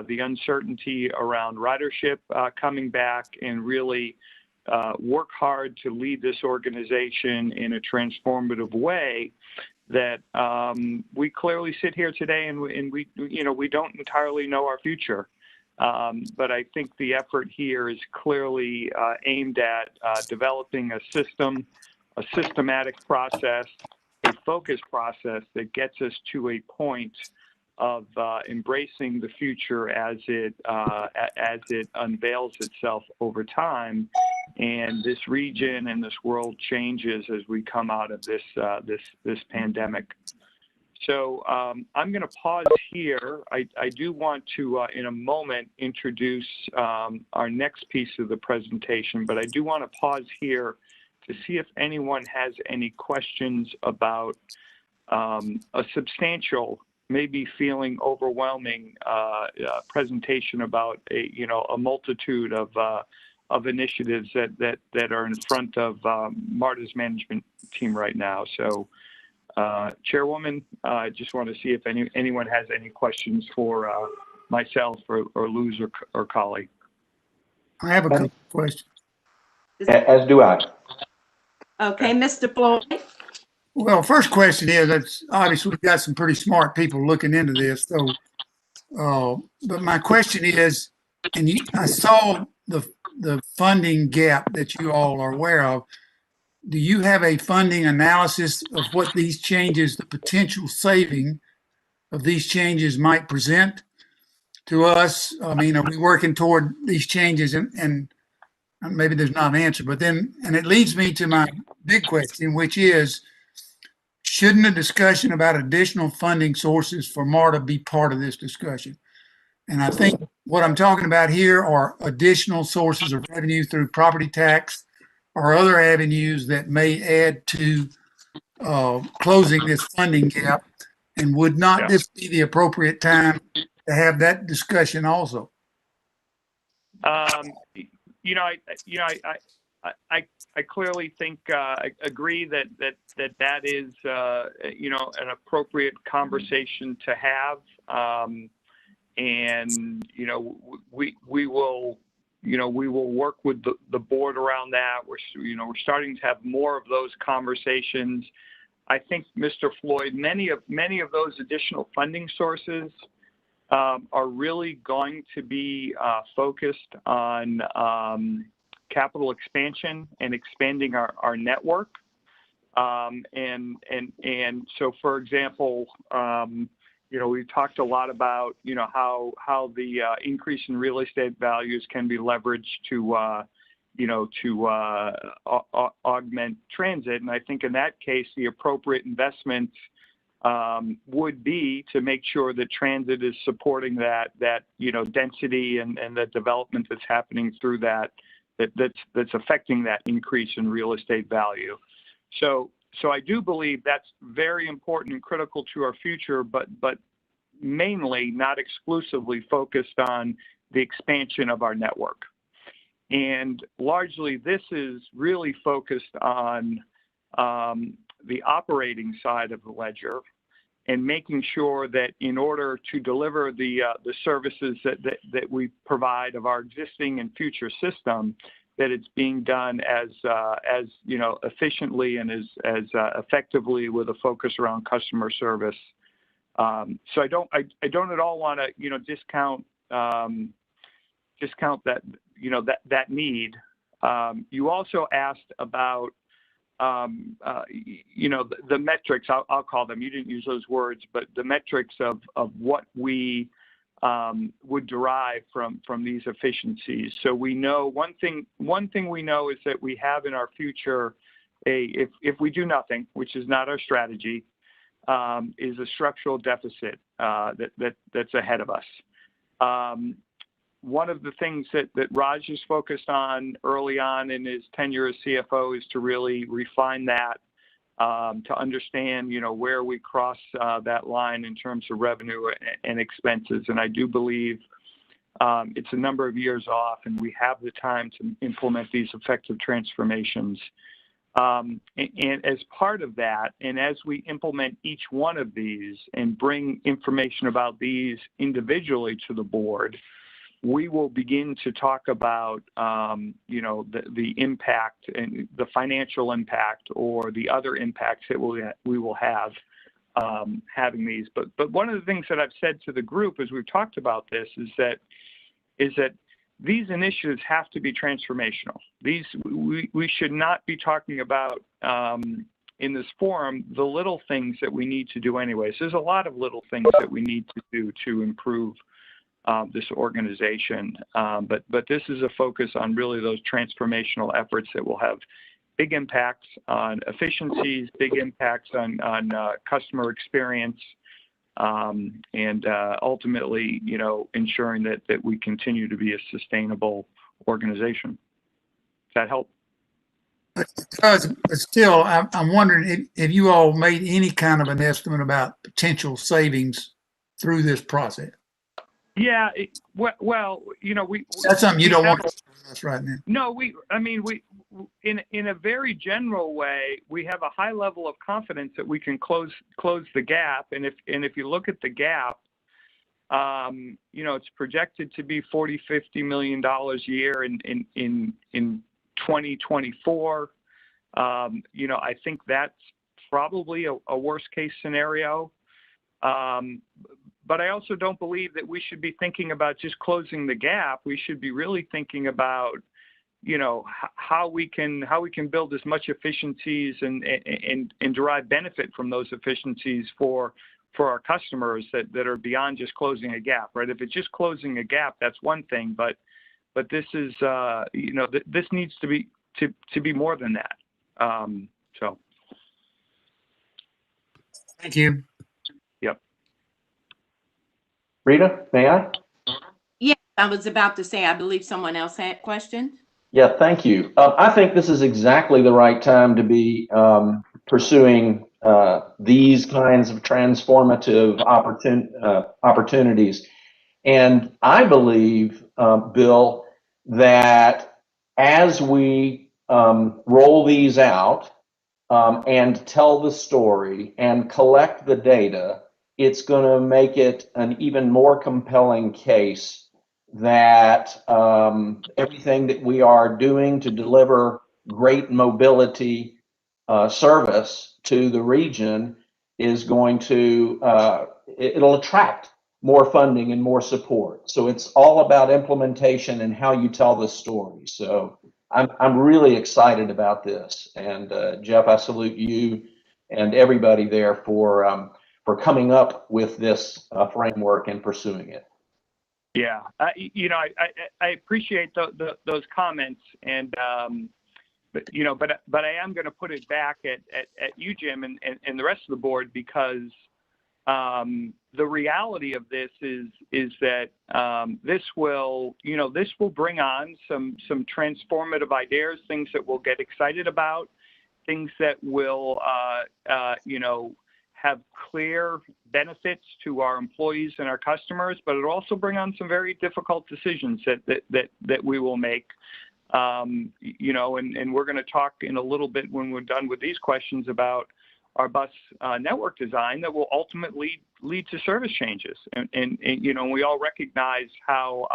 the uncertainty around ridership coming back, and really work hard to lead this organization in a transformative way that we clearly sit here today and we don't entirely know our future. But I think the effort here is clearly aimed at developing a system, a systematic process, a focused process that gets us to a point of embracing the future as it unveils itself over time, and this region and this world changes as we come out of this pandemic. So I'm going to pause here. I do want to, in a moment, introduce our next piece of the presentation, but I do want to pause here to see if anyone has any questions about a substantial, maybe feeling overwhelming presentation about a multitude of initiatives that are in front of MARTA's management team right now. So, Chairwoman, I just want to see if anyone has any questions for myself or Luz or Kali. I have a couple of questions. As do I. Okay, Mr. Floyd. Well, first question is, it's obviously we've got some pretty smart people looking into this. So, but my question is, and I saw the funding gap that you all are aware of. Do you have a funding analysis of what these changes, the potential saving of these changes might present to us? I mean, are we working toward these changes? And maybe there's not an answer, but then, and it leads me to my big question, which is, shouldn't a discussion about additional funding sources for MARTA be part of this discussion? And I think what I'm talking about here are additional sources of revenue through property tax or other avenues that may add to closing this funding gap. And would not this be the appropriate time to have that discussion also? I clearly think agree that is an appropriate conversation to have, and we will work with the board around that. We're starting to have more of those conversations. I think, Mr. Floyd, many of those additional funding sources are really going to be focused on capital expansion and expanding our network. And so, for example, we talked a lot about, how the increase in real estate values can be leveraged to augment transit. And I think in that case, the appropriate investment would be to make sure that transit is supporting that density and the development that's happening through that's affecting that increase in real estate value. So I do believe that's very important and critical to our future, but mainly not exclusively focused on the expansion of our network. And largely, this is really focused on the operating side of the ledger and making sure that in order to deliver the services that we provide of our existing and future system, that it's being done as efficiently and as effectively with a focus around customer service. So I don't at all want to discount that that need. You also asked about the metrics. I'll call them. You didn't use those words, but the metrics of what we would derive from these efficiencies. So we know one thing we know is that we have in our future if we do nothing, which is not our strategy, is a structural deficit that's ahead of us. One of the things that Raj is focused on early on in his tenure as CFO is to really refine that, to understand, where we cross that line in terms of revenue and expenses. And I do believe it's a number of years off, and we have the time to implement these effective transformations. And as part of that, and as we implement each one of these and bring information about these individually to the board, we will begin to talk about, the impact and the financial impact or the other impacts that we will have having these. But one of the things that I've said to the group as we've talked about this is that these initiatives have to be transformational. We should not be talking about in this forum the little things that we need to do anyways. There's a lot of little things that we need to do to improve this organization, but this is a focus on really those transformational efforts that will have big impacts on efficiencies, big impacts on customer experience, and ultimately, ensuring that we continue to be a sustainable organization. Does that help? But still, I'm wondering if you all made any kind of an estimate about potential savings through this process. Yeah, well, that's something you don't want to tell us right now. No, in a very general way, we have a high level of confidence that we can close the gap. And if you look at the gap, it's projected to be $40-50 million a year in 2024. I think that's probably a worst case scenario. But I also don't believe that we should be thinking about just closing the gap. We should be really thinking about, how we can build as much efficiencies and derive benefit from those efficiencies for our customers that are beyond just closing a gap, right? If it's just closing a gap, that's one thing, but this is, this needs to be more than that. So. Thank you. Yep. Rita, may I? Yeah, I was about to say, I believe someone else had questions. Yeah, thank you. I think this is exactly the right time to be pursuing these kinds of transformative opportunities. And I believe, Bill, that as we roll these out and tell the story and collect the data, it's going to make it an even more compelling case that everything that we are doing to deliver great mobility service to the region is going to, it'll attract more funding and more support. So it's all about implementation and how you tell the story. So I'm really excited about this. And Jeff, I salute you and everybody there for coming up with this framework and pursuing it. Yeah, I appreciate those comments, and but I am going to put it back at you, Jim, and the rest of the board, because the reality of this is that this will bring on some transformative ideas, things that we'll get excited about, things that will have clear benefits to our employees and our customers, but it'll also bring on some very difficult decisions that we will make. And we're going to talk in a little bit when we're done with these questions about our bus network design that will ultimately lead to service changes. And we all recognize how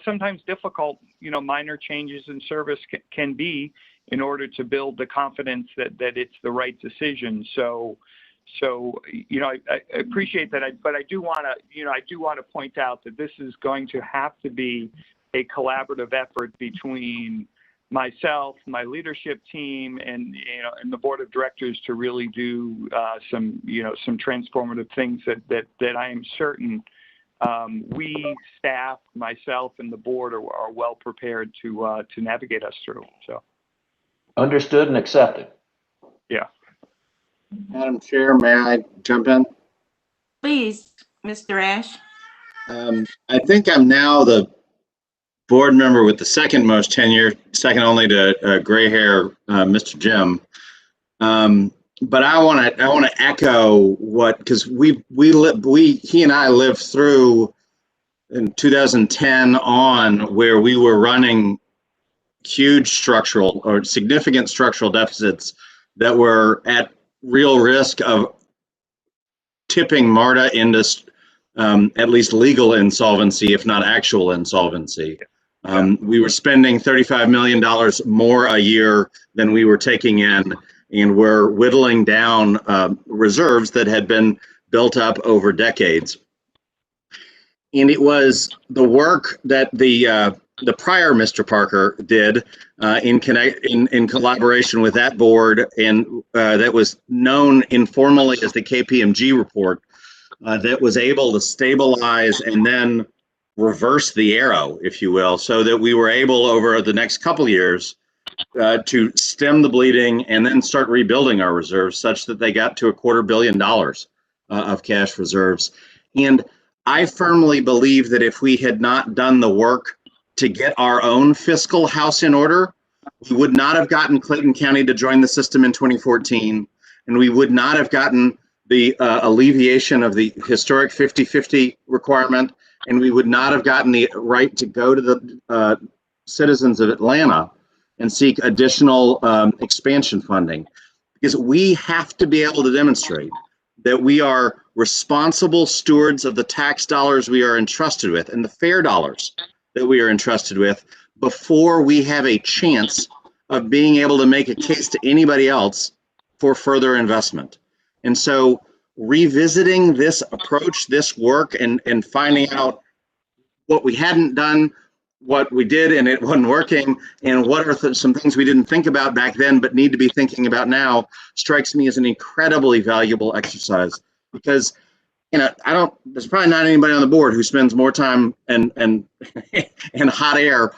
sometimes difficult, minor changes in service can be in order to build the confidence that it's the right decision. So I appreciate that, but I do want to point out that this is going to have to be a collaborative effort between myself, my leadership team, and the board of directors to really do some transformative things that I am certain we, staff, myself, and the board are well prepared to navigate us through. So understood and accepted. Yeah. Madam Chair, may I jump in? Please, Mr. Ash. I think I'm now the board member with the second most tenure, second only to gray hair, Mr. Jim. But I want to echo what, because he and I lived through in 2010 on where we were running huge structural or significant structural deficits that were at real risk of tipping MARTA into at least legal insolvency, if not actual insolvency. We were spending $35 million more a year than we were taking in, and we're whittling down reserves that had been built up over decades. And it was the work that the prior Mr. Parker did in collaboration with that board, and that was known informally as the KPMG report, that was able to stabilize and then reverse the arrow, if you will, so that we were able over the next couple years to stem the bleeding and then start rebuilding our reserves such that they got to $250 million of cash reserves. And I firmly believe that if we had not done the work to get our own fiscal house in order, we would not have gotten Clayton County to join the system in 2014, and we would not have gotten the alleviation of the historic 50-50 requirement, and we would not have gotten the right to go to the citizens of Atlanta and seek additional expansion funding. Because we have to be able to demonstrate that we are responsible stewards of the tax dollars we are entrusted with and the fair dollars that we are entrusted with before we have a chance of being able to make a case to anybody else for further investment. And so revisiting this approach, this work, and finding out what we hadn't done, what we did and it wasn't working, and what are some things we didn't think about back then but need to be thinking about now, strikes me as an incredibly valuable exercise. Because there's probably not anybody on the board who spends more time and hot air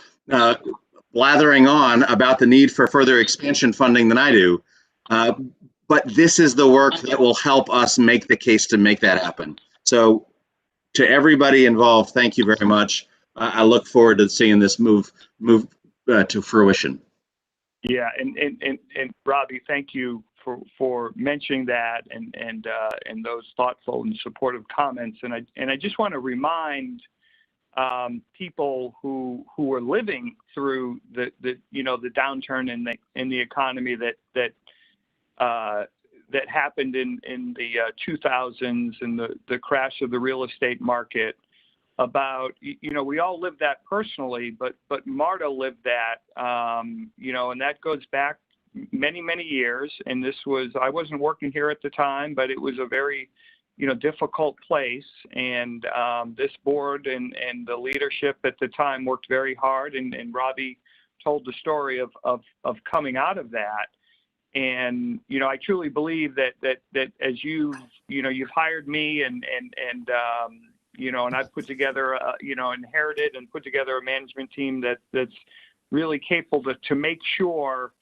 blathering on about the need for further expansion funding than I do. But this is the work that will help us make the case to make that happen. So to everybody involved, thank you very much. I look forward to seeing this move to fruition. Yeah, and Robbie, thank you for mentioning that and those thoughtful and supportive comments. And I just want to remind people who are living through the downturn in the economy that happened in the 2000s and the crash of the real estate market. About, we all lived that personally, but MARTA lived that, and that goes back many, many years. And I wasn't working here at the time, but it was a very, difficult place. And this board and the leadership at the time worked very hard. And Robbie told the story of coming out of that. And I truly believe that as you've hired me and I've put together inherited and put together a management team that's really capable to make sure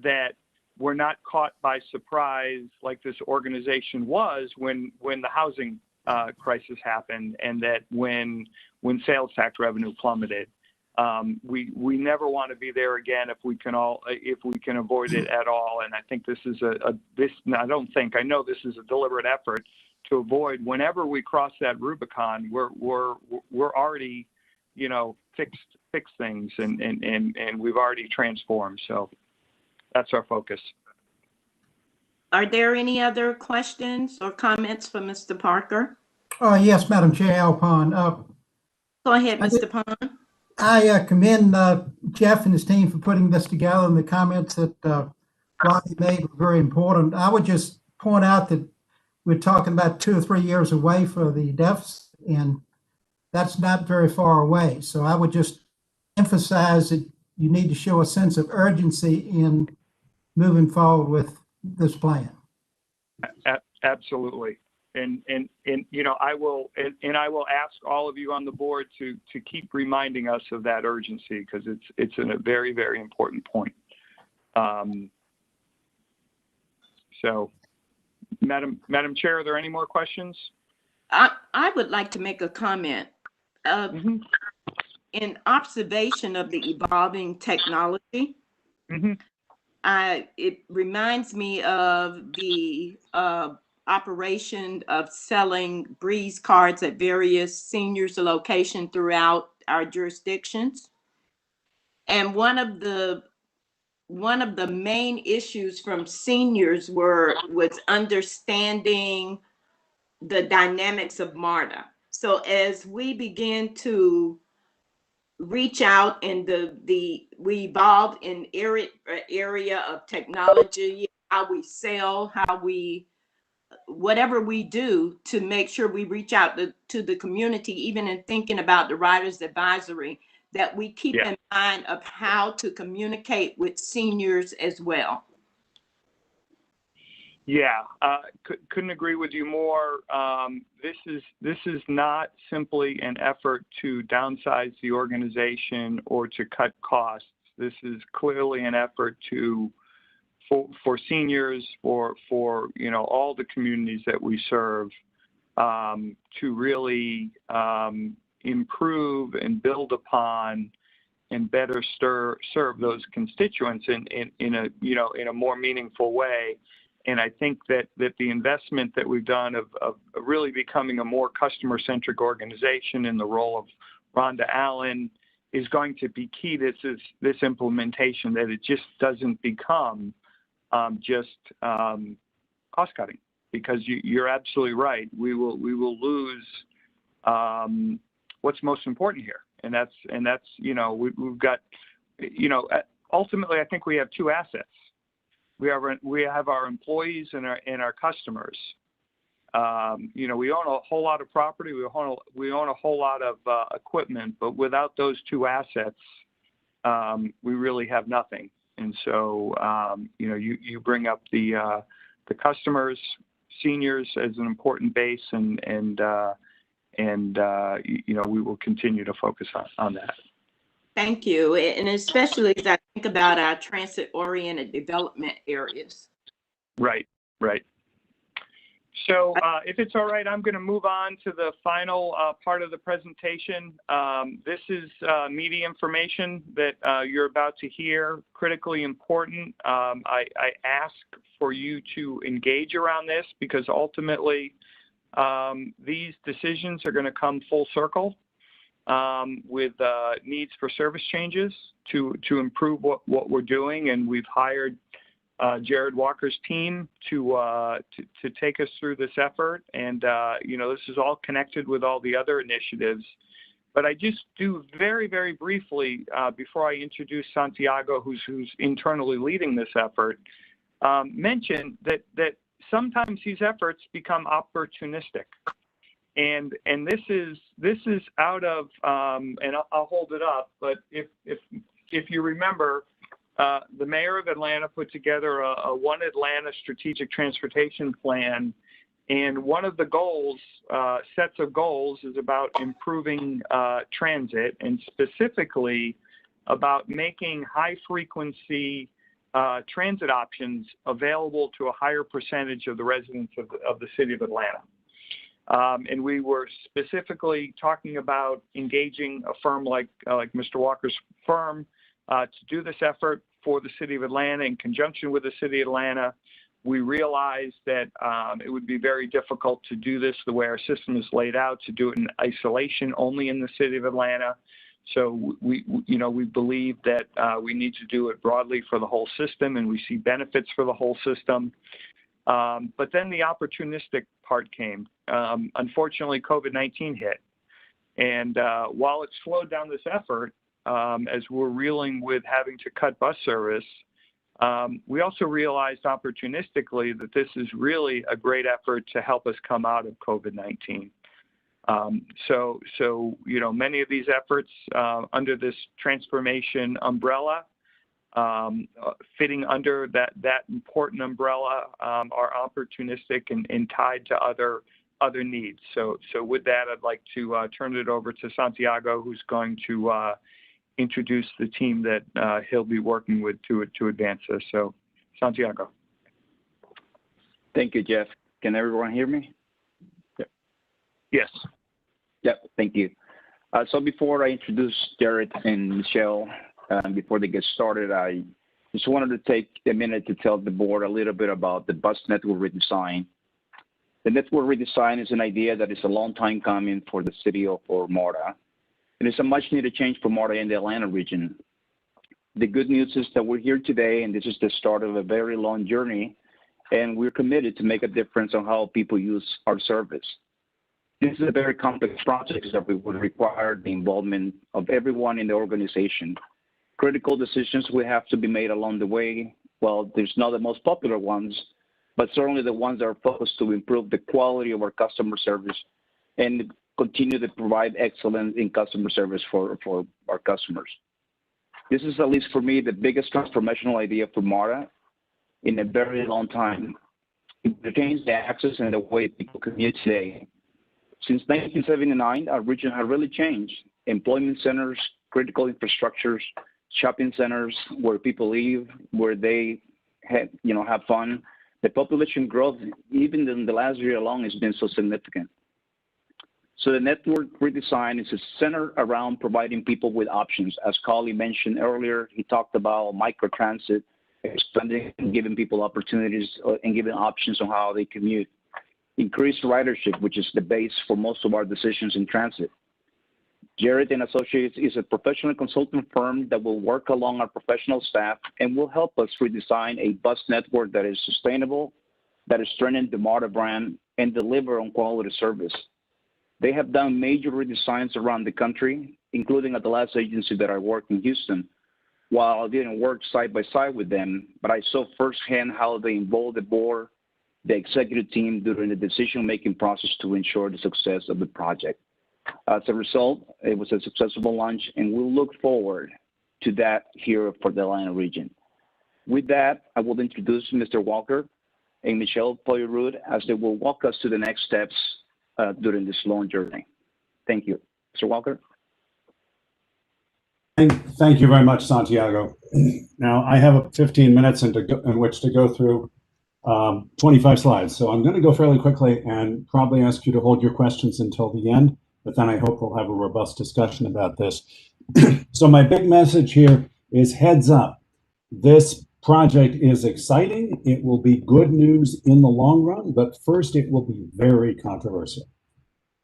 that we're not caught by surprise like this organization was when the housing crisis happened, and that when sales tax revenue plummeted. We never want to be there again if we can avoid it at all. And I think this is I know this is a deliberate effort to avoid. Whenever we cross that Rubicon, we're already fixed things and we've already transformed. So that's our focus. Are there any other questions or comments for Mr. Parker? Yes, Madam Chair, Alpine. Go ahead, Mr. Pond. I commend Jeff and his team for putting this together, and the comments that Robbie made were very important. I would just point out that we're talking about 2 or 3 years away for the deficit, and that's not very far away. So I would just emphasize that you need to show a sense of urgency in moving forward with this plan. Absolutely. And I will ask all of you on the board to keep reminding us of that urgency, because it's a very, very important point. So, Madam Chair, are there any more questions? I would like to make a comment. In observation of the evolving technology, it reminds me of the operation of selling Breeze cards at various seniors locations throughout our jurisdictions. And one of the main issues from seniors was understanding the dynamics of MARTA. So as we begin to reach out in we evolved in area of technology, how we sell, whatever we do to make sure we reach out to the community, even in thinking about the Riders Advisory, that we keep in mind of how to communicate with seniors as well. Yeah, couldn't agree with you more. This is not simply an effort to downsize the organization or to cut costs. This is clearly an effort for seniors, for all the communities that we serve, to really improve and build upon and better serve those constituents in a more meaningful way. And I think that the investment that we've done of really becoming a more customer-centric organization in the role of Rhonda Allen is going to be key to this implementation, that it just doesn't become just cost-cutting, because you're absolutely right. We will lose what's most important here, and that's we've got ultimately I think we have 2 assets. We have our employees and our customers. We own a whole lot of property. We own a whole lot of equipment, but without those 2 assets, we really have nothing. And so, you bring up the customers, seniors as an important base, and we will continue to focus on that. Thank you. And especially as I think about our transit-oriented development areas. Right. So if it's all right, I'm going to move on to the final part of the presentation. This is media information that you're about to hear, critically important. I ask for you to engage around this, because ultimately these decisions are going to come full circle with needs for service changes to improve what we're doing. And we've hired Jared Walker's team to take us through this effort. And, this is all connected with all the other initiatives. But I just do very, very briefly, before I introduce Santiago, who's internally leading this effort, mention that sometimes these efforts become opportunistic. And this is out of, and I'll hold it up, but if you remember, the mayor of Atlanta put together a One Atlanta strategic transportation plan. And one of the goals, sets of goals, is about improving transit, and specifically about making high frequency transit options available to a higher percentage of the residents of the city of Atlanta. And we were specifically talking about engaging a firm like Mr. Walker's firm to do this effort for the city of Atlanta in conjunction with the city of Atlanta. We realized that it would be very difficult to do this the way our system is laid out, to do it in isolation only in the city of Atlanta. So we believe that we need to do it broadly for the whole system, and we see benefits for the whole system. But then the opportunistic part came. Unfortunately, COVID-19 hit. And while it slowed down this effort, as we're reeling with having to cut bus service, we also realized opportunistically that this is really a great effort to help us come out of COVID-19. So many of these efforts under this transformation umbrella, fitting under that important umbrella, are opportunistic and tied to other needs. So with that, I'd like to turn it over to Santiago, who's going to introduce the team that he'll be working with to advance this. So, Santiago. Thank you, Jeff. Can everyone hear me? Yep. Yes. Yep, thank you. So before I introduce Jared and Michelle, before they get started, I just wanted to take a minute to tell the board a little bit about the bus network redesign. The network redesign is an idea that is a long time coming for the city of MARTA. And it's a much needed change for MARTA in the Atlanta region. The good news is that we're here today, and this is the start of a very long journey, and we're committed to make a difference on how people use our service. This is a very complex project that would require the involvement of everyone in the organization. Critical decisions will have to be made along the way. Well, there's not the most popular ones, but certainly the ones that are focused to improve the quality of our customer service and continue to provide excellence in customer service for our customers. This is, at least for me, the biggest transformational idea for MARTA in a very long time. It pertains to access and the way people commute today. Since 1979, our region has really changed. Employment centers, critical infrastructures, shopping centers where people live, where they have fun. The population growth, even in the last year alone, has been so significant. So the network redesign is centered around providing people with options. As Carly mentioned earlier, he talked about microtransit, expanding and giving people opportunities and giving options on how they commute. Increased ridership, which is the base for most of our decisions in transit. Jarrett and Associates is a professional consulting firm that will work along our professional staff and will help us redesign a bus network that is sustainable, that is strengthening the MARTA brand, and deliver on quality service. They have done major redesigns around the country, including at the last agency that I worked in Houston. While I didn't work side by side with them, but I saw firsthand how they involved the board, the executive team during the decision-making process to ensure the success of the project. As a result, it was a successful launch, and we'll look forward to that here for the Atlanta region. With that, I will introduce Mr. Walker and Michelle Poirot as they will walk us to the next steps during this long journey. Thank you. Mr. Walker. Thank you very much, Santiago. Now, I have 15 minutes in which to go through 25 slides. So I'm going to go fairly quickly and probably ask you to hold your questions until the end, but then I hope we'll have a robust discussion about this. So my big message here is heads up. This project is exciting. It will be good news in the long run, but first it will be very controversial.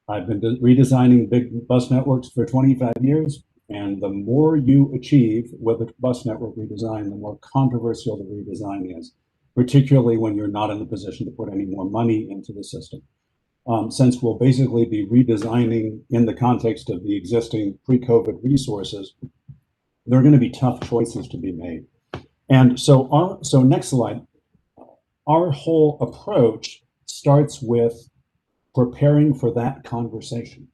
I've been redesigning big bus networks for 25 years, and the more you achieve with a bus network redesign, the more controversial the redesign is, particularly when you're not in the position to put any more money into the system. Since we'll basically be redesigning in the context of the existing pre-COVID resources, there are going to be tough choices to be made. And so next slide. our whole approach starts with preparing for that conversation.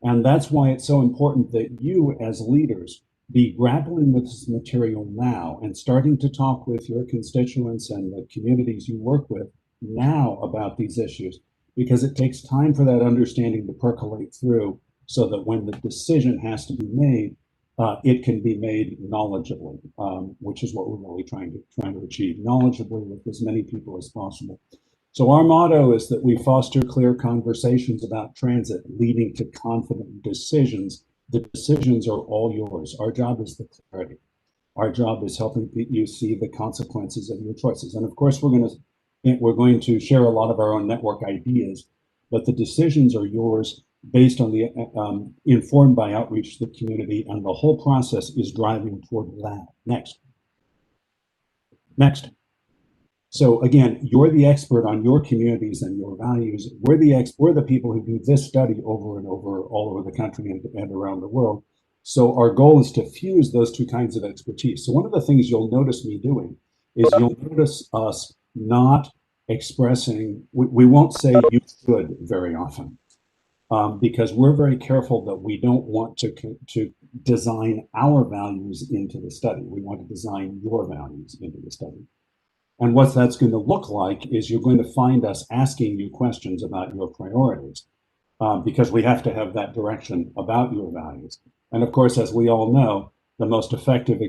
And that's why it's so important that you as leaders be grappling with this material now and starting to talk with your constituents and the communities you work with now about these issues, because it takes time for that understanding to percolate through so that when the decision has to be made, it can be made knowledgeably, which is what we're really trying to achieve, knowledgeably with as many people as possible. So our motto is that we foster clear conversations about transit, leading to confident decisions. The decisions are all yours. Our job is the clarity. Our job is helping you see the consequences of your choices. And of course, we're going to share a lot of our own network ideas, but the decisions are yours based on the informed by outreach to the community, and the whole process is driving toward that. Next. So again, you're the expert on your communities and your values. We're the people who do this study over and over, all over the country and around the world. So our goal is to fuse those two kinds of expertise. So one of the things you'll notice me doing is you'll notice us not expressing, we won't say you should very often, because we're very careful that we don't want to design our values into the study. We want to design your values into the study. And what that's going to look like is you're going to find us asking you questions about your priorities, because we have to have that direction about your values. And of course, as we all know, the most effective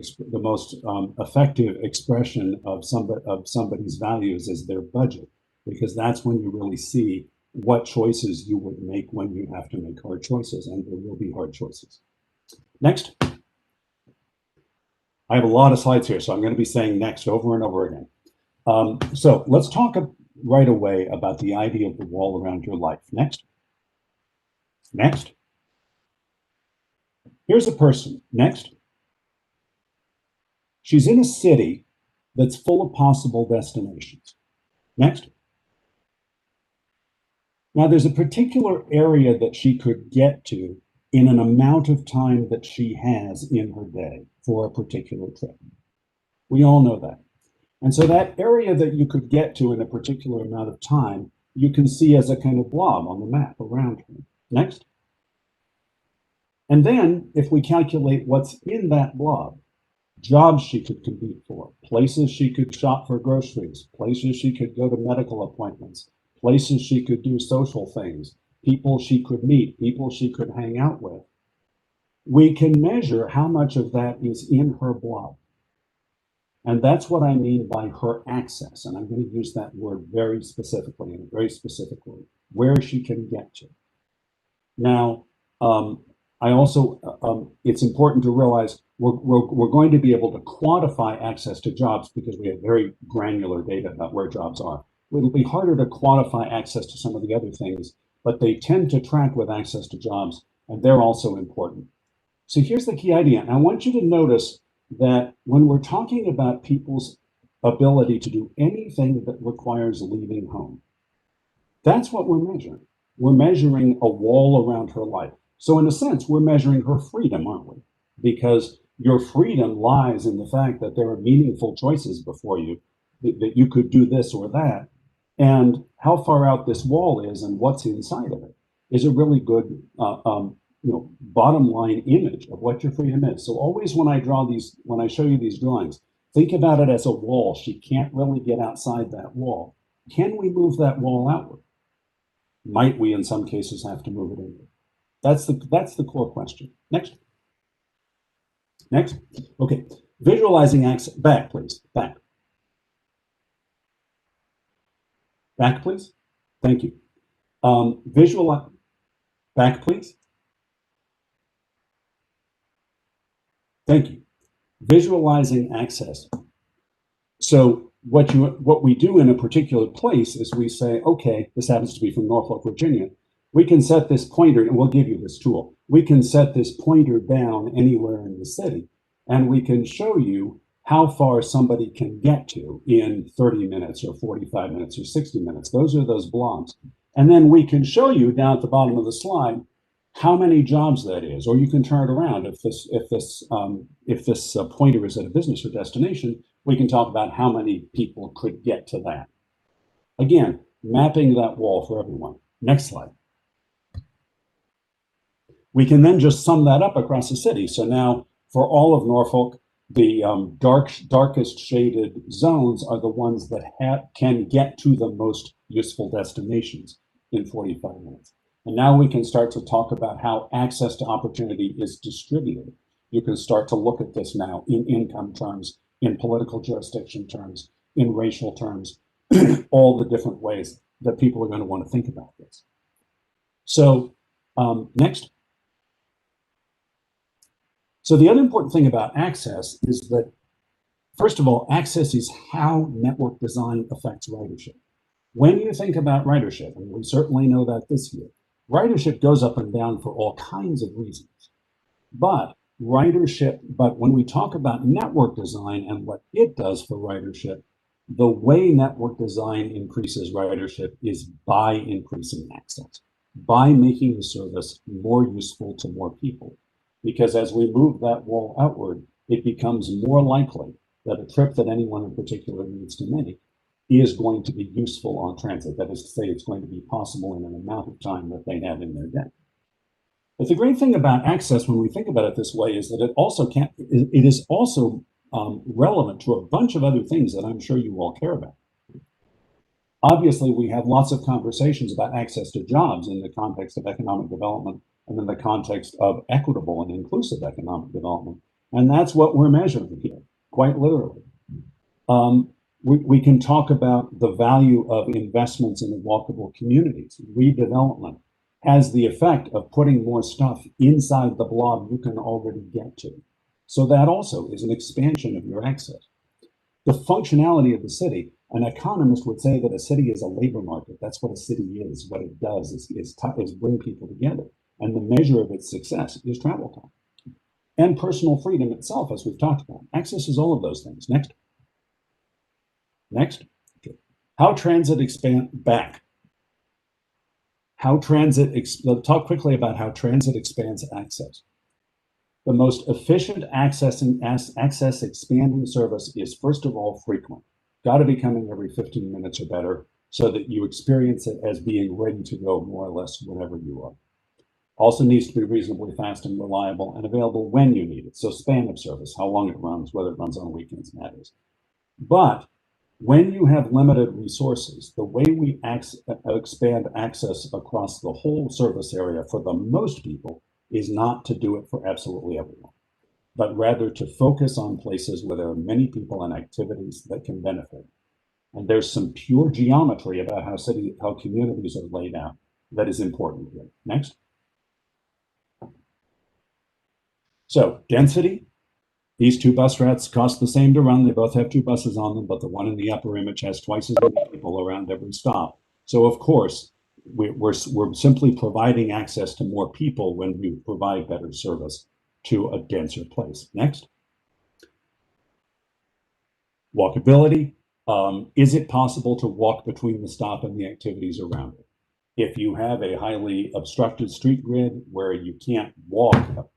expression of somebody's values is their budget, because that's when you really see what choices you would make when you have to make hard choices, and there will be hard choices. Next. I have a lot of slides here, so I'm going to be saying next over and over again. So let's talk right away about the idea of the wall around your life. Next. Here's a person. Next. She's in a city that's full of possible destinations. Next. Now there's a particular area that she could get to in an amount of time that she has in her day for a particular trip. We all know that. And so that area that you could get to in a particular amount of time, you can see as a kind of blob on the map around her. Next. And then if we calculate what's in that blob, jobs she could compete for, places she could shop for groceries, places she could go to medical appointments, places she could do social things, people she could meet, people she could hang out with, we can measure how much of that is in her blob. And that's what I mean by her access. And I'm going to use that word very specifically, in a very specific way, where she can get to. Now, I also, it's important to realize we're going to be able to quantify access to jobs because we have very granular data about where jobs are. It'll be harder to quantify access to some of the other things, but they tend to track with access to jobs, and they're also important. So here's the key idea. And I want you to notice that when we're talking about people's ability to do anything that requires leaving home, that's what we're measuring. We're measuring a wall around her life. So in a sense, we're measuring her freedom, aren't we? Because your freedom lies in the fact that there are meaningful choices before you, that you could do this or that. And how far out this wall is and what's inside of it is a really good bottom line image of what your freedom is. So always when I show you these drawings, think about it as a wall. She can't really get outside that wall. Can we move that wall outward? Might we in some cases have to move it inward? That's the core question. Next. Okay, visualizing access. Back, please. Back, please. Thank you. Back, please. Thank you. Visualizing access. So what we do in a particular place is we say, okay, this happens to be from Norfolk, Virginia. We can set this pointer, and we'll give you this tool. We can set this pointer down anywhere in the city, and we can show you how far somebody can get to in 30 minutes or 45 minutes or 60 minutes. Those are those blobs. And then we can show you down at the bottom of the slide how many jobs that is, or you can turn it around. If this pointer is at a business or destination, we can talk about how many people could get to that. Again, mapping that wall for everyone. Next slide. We can then just sum that up across the city. So now for all of Norfolk, the darkest shaded zones are the ones that can get to the most useful destinations in 45 minutes. And now we can start to talk about how access to opportunity is distributed. You can start to look at this now in income terms, in political jurisdiction terms, in racial terms, all the different ways that people are going to want to think about this. So next. So the other important thing about access is that, first of all, access is how network design affects ridership. When you think about ridership, and we certainly know that this year, ridership goes up and down for all kinds of reasons. But when we talk about network design and what it does for ridership, the way network design increases ridership is by increasing access, by making the service more useful to more people. Because as we move that wall outward, it becomes more likely that a trip that anyone in particular needs to make is going to be useful on transit. That is to say, it's going to be possible in an amount of time that they have in their day. But the great thing about access, when we think about it this way, is that it is also relevant to a bunch of other things that I'm sure you all care about. Obviously, we have lots of conversations about access to jobs in the context of economic development and in the context of equitable and inclusive economic development. And that's what we're measuring here, quite literally. We can talk about the value of investments in walkable communities. Redevelopment has the effect of putting more stuff inside the blob you can already get to. So that also is an expansion of your access. The functionality of the city, an economist would say that a city is a labor market. That's what a city is. What it does is bring people together. And the measure of its success is travel time. And personal freedom itself, as we've talked about. Access is all of those things. Next. Next. Okay. How transit expand back. Let's talk quickly about how transit expands access. The most efficient access expanding service is, first of all, frequent. Got to be coming every 15 minutes or better so that you experience it as being ready to go more or less whenever you are. Also needs to be reasonably fast and reliable and available when you need it. So span of service, how long it runs, whether it runs on weekends matters. But when you have limited resources, the way we expand access across the whole service area for the most people is not to do it for absolutely everyone, but rather to focus on places where there are many people and activities that can benefit. And there's some pure geometry about how communities are laid out that is important here. Next. So density, these two bus routes cost the same to run. They both have two buses on them, but the one in the upper image has twice as many people around every stop. So of course, we're simply providing access to more people when we provide better service to a denser place. Next. Walkability. Is it possible to walk between the stop and the activities around it? If you have a highly obstructed street grid where you can't walk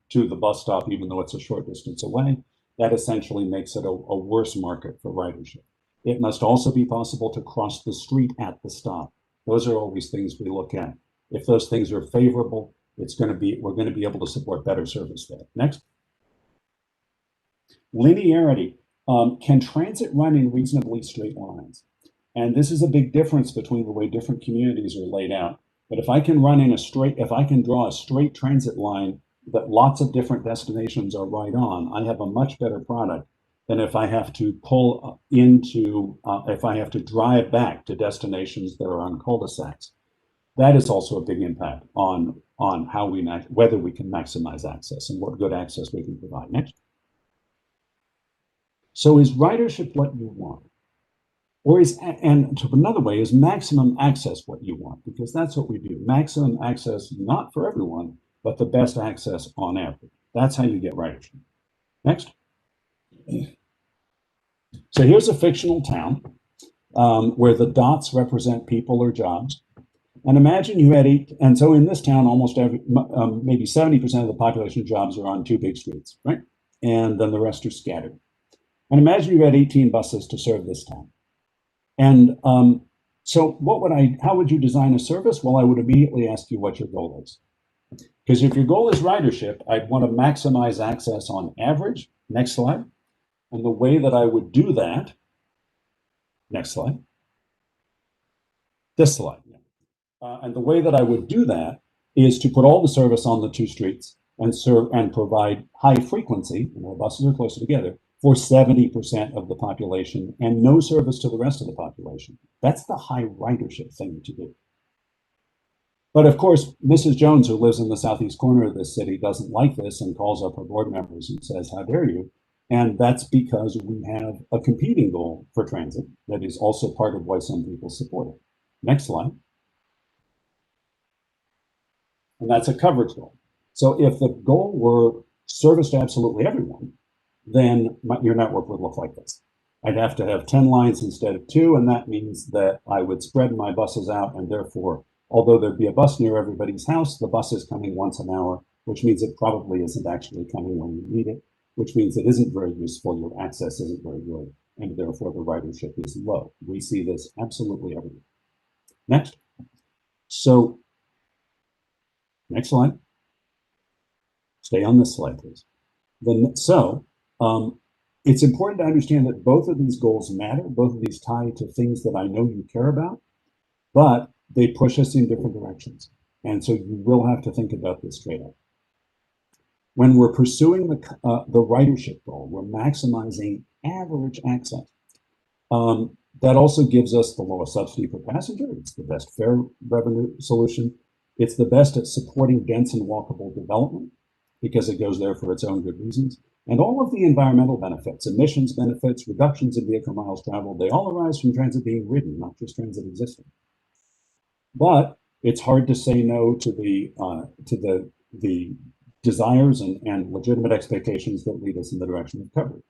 to the bus stop, even though it's a short distance away, that essentially makes it a worse market for ridership. It must also be possible to cross the street at the stop. Those are always things we look at. If those things are favorable, we're going to be able to support better service there. Next. Linearity. Can transit run in reasonably straight lines? And this is a big difference between the way different communities are laid out. But if I can draw a straight transit line that lots of different destinations are right on, I have a much better product than if I have to if I have to drive back to destinations that are on cul-de-sacs. That is also a big impact on how whether we can maximize access and what good access we can provide. Next. So is ridership what you want? Or another way, is maximum access what you want? Because that's what we do. Maximum access, not for everyone, but the best access on average. That's how you get ridership. Next. So here's a fictional town where the dots represent people or jobs. And imagine you had and so in this town, almost maybe 70% of the population jobs are on two big streets, right? And then the rest are scattered. And imagine you had 18 buses to serve this town. And So how would you design a service? Well, I would immediately ask you what your goal is. Because if your goal is ridership, I'd want to maximize access on average. Next slide. And the way that I would do that, next slide. This slide. And the way that I would do that is to put all the service on the two streets and provide high frequency, and our buses are closer together, for 70% of the population and no service to the rest of the population. That's the high ridership thing to do. But of course, Mrs. Jones, who lives in the southeast corner of this city, doesn't like this and calls up her board members and says, how dare you? And that's because we have a competing goal for transit that is also part of why some people support it. Next slide. And that's a coverage goal. So if the goal were service to absolutely everyone, then your network would look like this. I'd have to have 10 lines instead of 2, and that means that I would spread my buses out, and therefore, although there'd be a bus near everybody's house, the bus is coming once an hour, which means it probably isn't actually coming when you need it, which means it isn't very useful, your access isn't very good, and therefore the ridership is low. We see this absolutely everywhere. Next. So, next slide. Stay on this slide, please. It's important to understand that both of these goals matter. Both of these tie to things that I know you care about, but they push us in different directions. And so you will have to think about this trade-off. When we're pursuing the ridership goal, we're maximizing average access. That also gives us the lowest subsidy per passenger. It's the best fare revenue solution. It's the best at supporting dense and walkable development because it goes there for its own good reasons. And all of the environmental benefits, emissions benefits, reductions in vehicle miles traveled, they all arise from transit being ridden, not just transit existing. But it's hard to say no to the desires and legitimate expectations that lead us in the direction of coverage.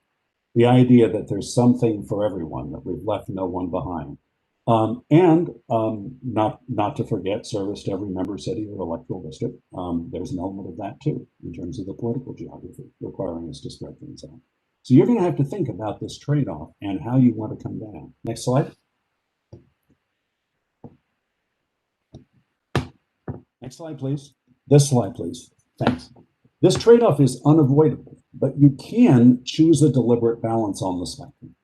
The idea that there's something for everyone, that we've left no one behind. Not to forget service to every member city or electoral district. There's an element of that too, in terms of the political geography, requiring us to spread things out. So you're going to have to think about this trade-off and how you want to come down. Next slide. Next slide, please. This slide, please. Thanks. This trade-off is unavoidable, but you can choose a deliberate balance on the spectrum.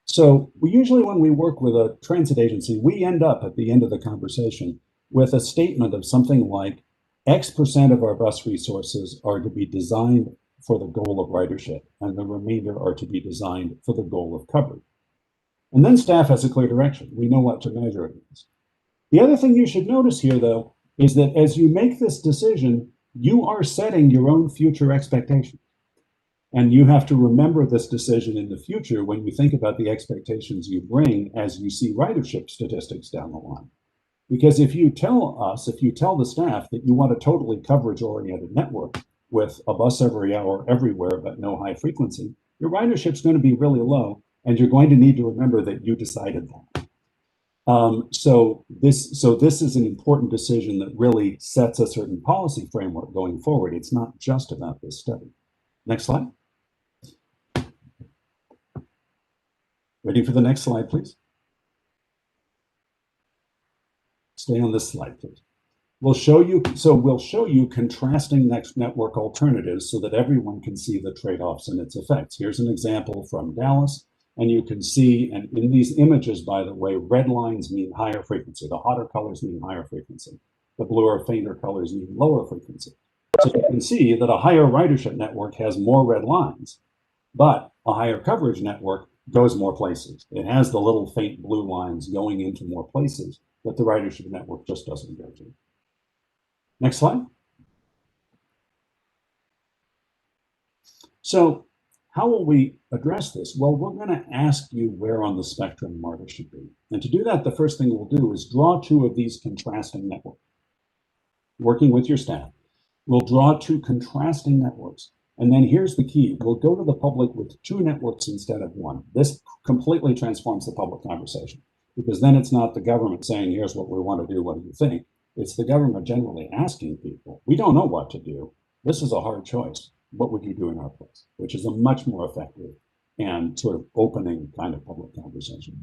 So we usually, when we work with a transit agency, we end up at the end of the conversation with a statement of something like X% of our bus resources are to be designed for the goal of ridership, and the remainder are to be designed for the goal of coverage. And then staff has a clear direction. We know what to measure against. The other thing you should notice here, though, is that as you make this decision, you are setting your own future expectations. And you have to remember this decision in the future when you think about the expectations you bring as you see ridership statistics down the line. Because if you tell the staff that you want a totally coverage-oriented network with a bus every hour everywhere but no high frequency, your ridership's going to be really low, and you're going to need to remember that you decided that. So this is an important decision that really sets a certain policy framework going forward. It's not just about this study. Next slide. Ready for the next slide, please? Stay on this slide, please. We'll show you contrasting network alternatives so that everyone can see the trade-offs and its effects. Here's an example from Dallas, and you can see, and in these images, by the way, red lines mean higher frequency. The hotter colors mean higher frequency. The bluer, fainter colors mean lower frequency. So you can see that a higher ridership network has more red lines, but a higher coverage network goes more places. It has the little faint blue lines going into more places that the ridership network just doesn't go to. Next slide. So how will we address this? Well, we're going to ask you where on the spectrum MARTA should be. And to do that, the first thing we'll do is draw two of these contrasting networks. Working with your staff, we'll draw two contrasting networks. And then here's the key. We'll go to the public with two networks instead of one. This completely transforms the public conversation, because then it's not the government saying, here's what we want to do, what do you think? It's the government generally asking people, we don't know what to do. This is a hard choice. What would you do in our place? Which is a much more effective and sort of opening kind of public conversation.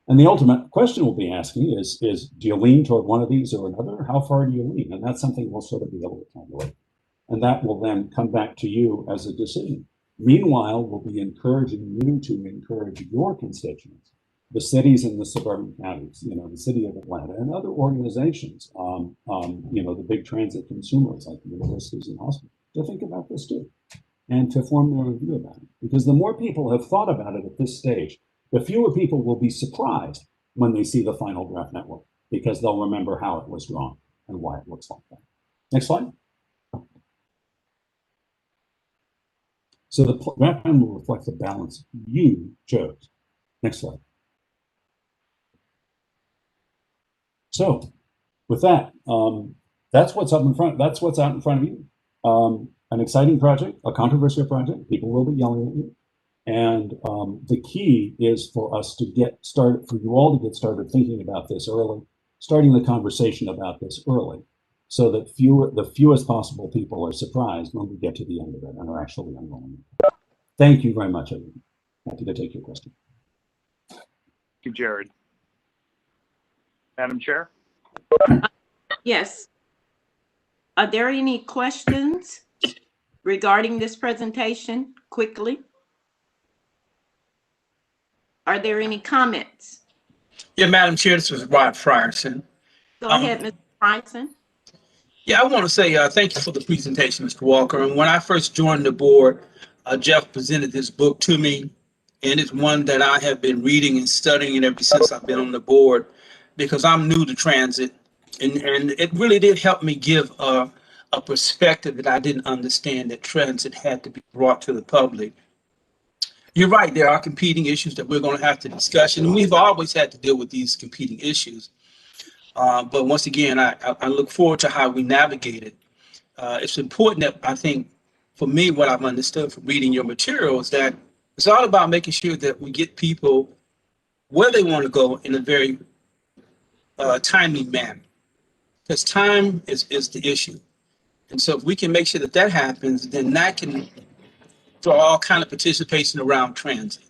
And the ultimate question we'll be asking is do you lean toward one of these or another? How far do you lean? And that's something we'll sort of be able to calculate. And that will then come back to you as a decision. Meanwhile, we'll be encouraging you to encourage your constituents, the cities and the suburban counties, the city of Atlanta and other organizations, the big transit consumers like the universities and hospitals, to think about this too, and to form their review about it. Because the more people have thought about it at this stage, the fewer people will be surprised when they see the final draft network, because they'll remember how it was drawn and why it looks like that. Next slide. So the draft plan will reflect the balance you chose. Next slide. So with that, that's what's up in front. That's what's out in front of you. An exciting project, a controversial project. People will be yelling at you. And the key is for us to get started, for you all to get started thinking about this early, starting the conversation about this early, so that the fewest possible people are surprised when we get to the end of it and are actually enrolling. Thank you very much, everyone. Happy to take your question. Thank you, Jared. Madam Chair? Yes. Are there any questions regarding this presentation quickly? Are there any comments? Yeah, Madam Chair, this was Rod Frierson. Go ahead, Mr. Frierson. Yeah, I want to say thank you for the presentation, Mr. Walker. And when I first joined the board, Jeff presented this book to me, and it's one that I have been reading and studying ever since I've been on the board, because I'm new to transit, and it really did help me give a perspective that I didn't understand, that transit had to be brought to the public. You're right, there are competing issues that we're going to have to discuss, and we've always had to deal with these competing issues. But once again, I look forward to how we navigate it. It's important that, I think, for me, what I've understood from reading your material is that it's all about making sure that we get people where they want to go in a very timely manner, because time is the issue. And so if we can make sure that that happens, then that can draw all kind of participation around transit.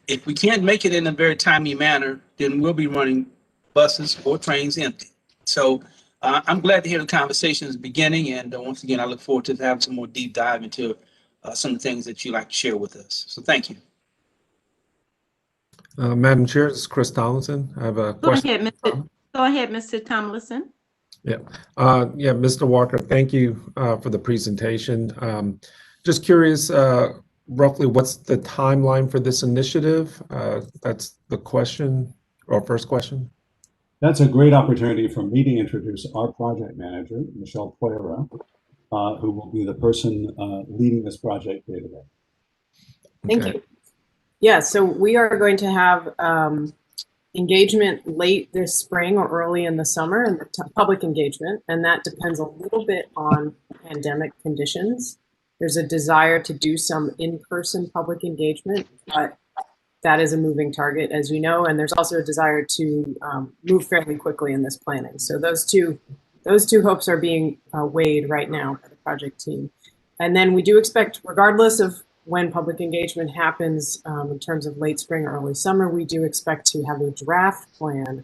If we can't make it in a very timely manner, then we'll be running buses or trains empty. So I'm glad to hear the conversation is beginning. And once again, I look forward to having some more deep dive into some of the things that you like to share with us. So thank you. Madam Chair, this is Chris Tomlinson. I have a question. Go ahead, Mr. Tomlinson. Yeah, Mr. Walker, thank you for the presentation. Just curious, roughly what's the timeline for this initiative? That's the question, or first question. That's a great opportunity for me to introduce our project manager, Michelle Poyera, who will be the person leading this project day to day. Thank you. Yeah, so we are going to have engagement late this spring or early in the summer, and public engagement, and that depends a little bit on pandemic conditions. There's a desire to do some in-person public engagement, but that is a moving target, as you know, and there's also a desire to move fairly quickly in this planning. So those two hopes are being weighed right now by the project team. And then we do expect, regardless of when public engagement happens in terms of late spring or early summer, we do expect to have a draft plan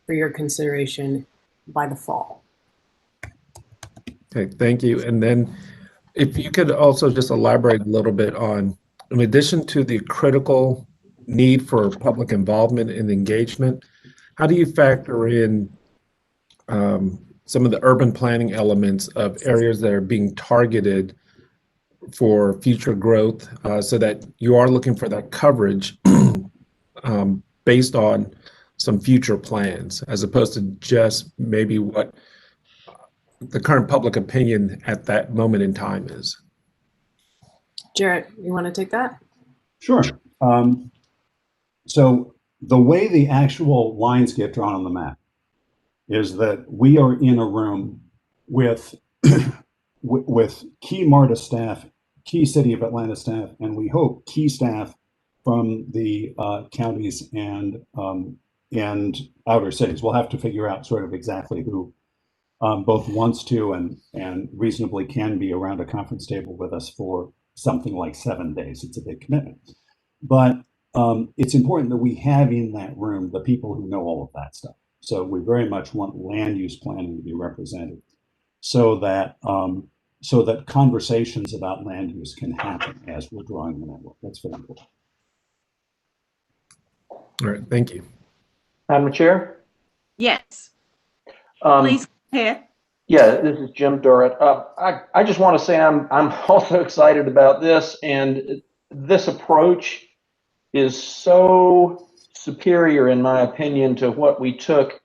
for your consideration by the fall. Okay, thank you. And then if you could also just elaborate a little bit on, in addition to the critical need for public involvement and engagement, how do you factor in some of the urban planning elements of areas that are being targeted for future growth, so that you are looking for that coverage based on some future plans, as opposed to just maybe what the current public opinion at that moment in time is? Jarrett, you want to take that? Sure. So the way the actual lines get drawn on the map is that we are in a room with with key MARTA staff, key City of Atlanta staff, and we hope key staff from the counties and outer cities. We'll have to figure out sort of exactly who both wants to and reasonably can be around a conference table with us for something like 7 days. It's a big commitment. But it's important that we have in that room the people who know all of that stuff. So we very much want land use planning to be represented so that conversations about land use can happen as we're drawing the network. That's very important. All right, thank you. Madam Chair? Yes, Um, please go ahead. Yeah, this is Jim Durrett. I just want to say I'm also excited about this, and this approach is so superior, in my opinion, to what we took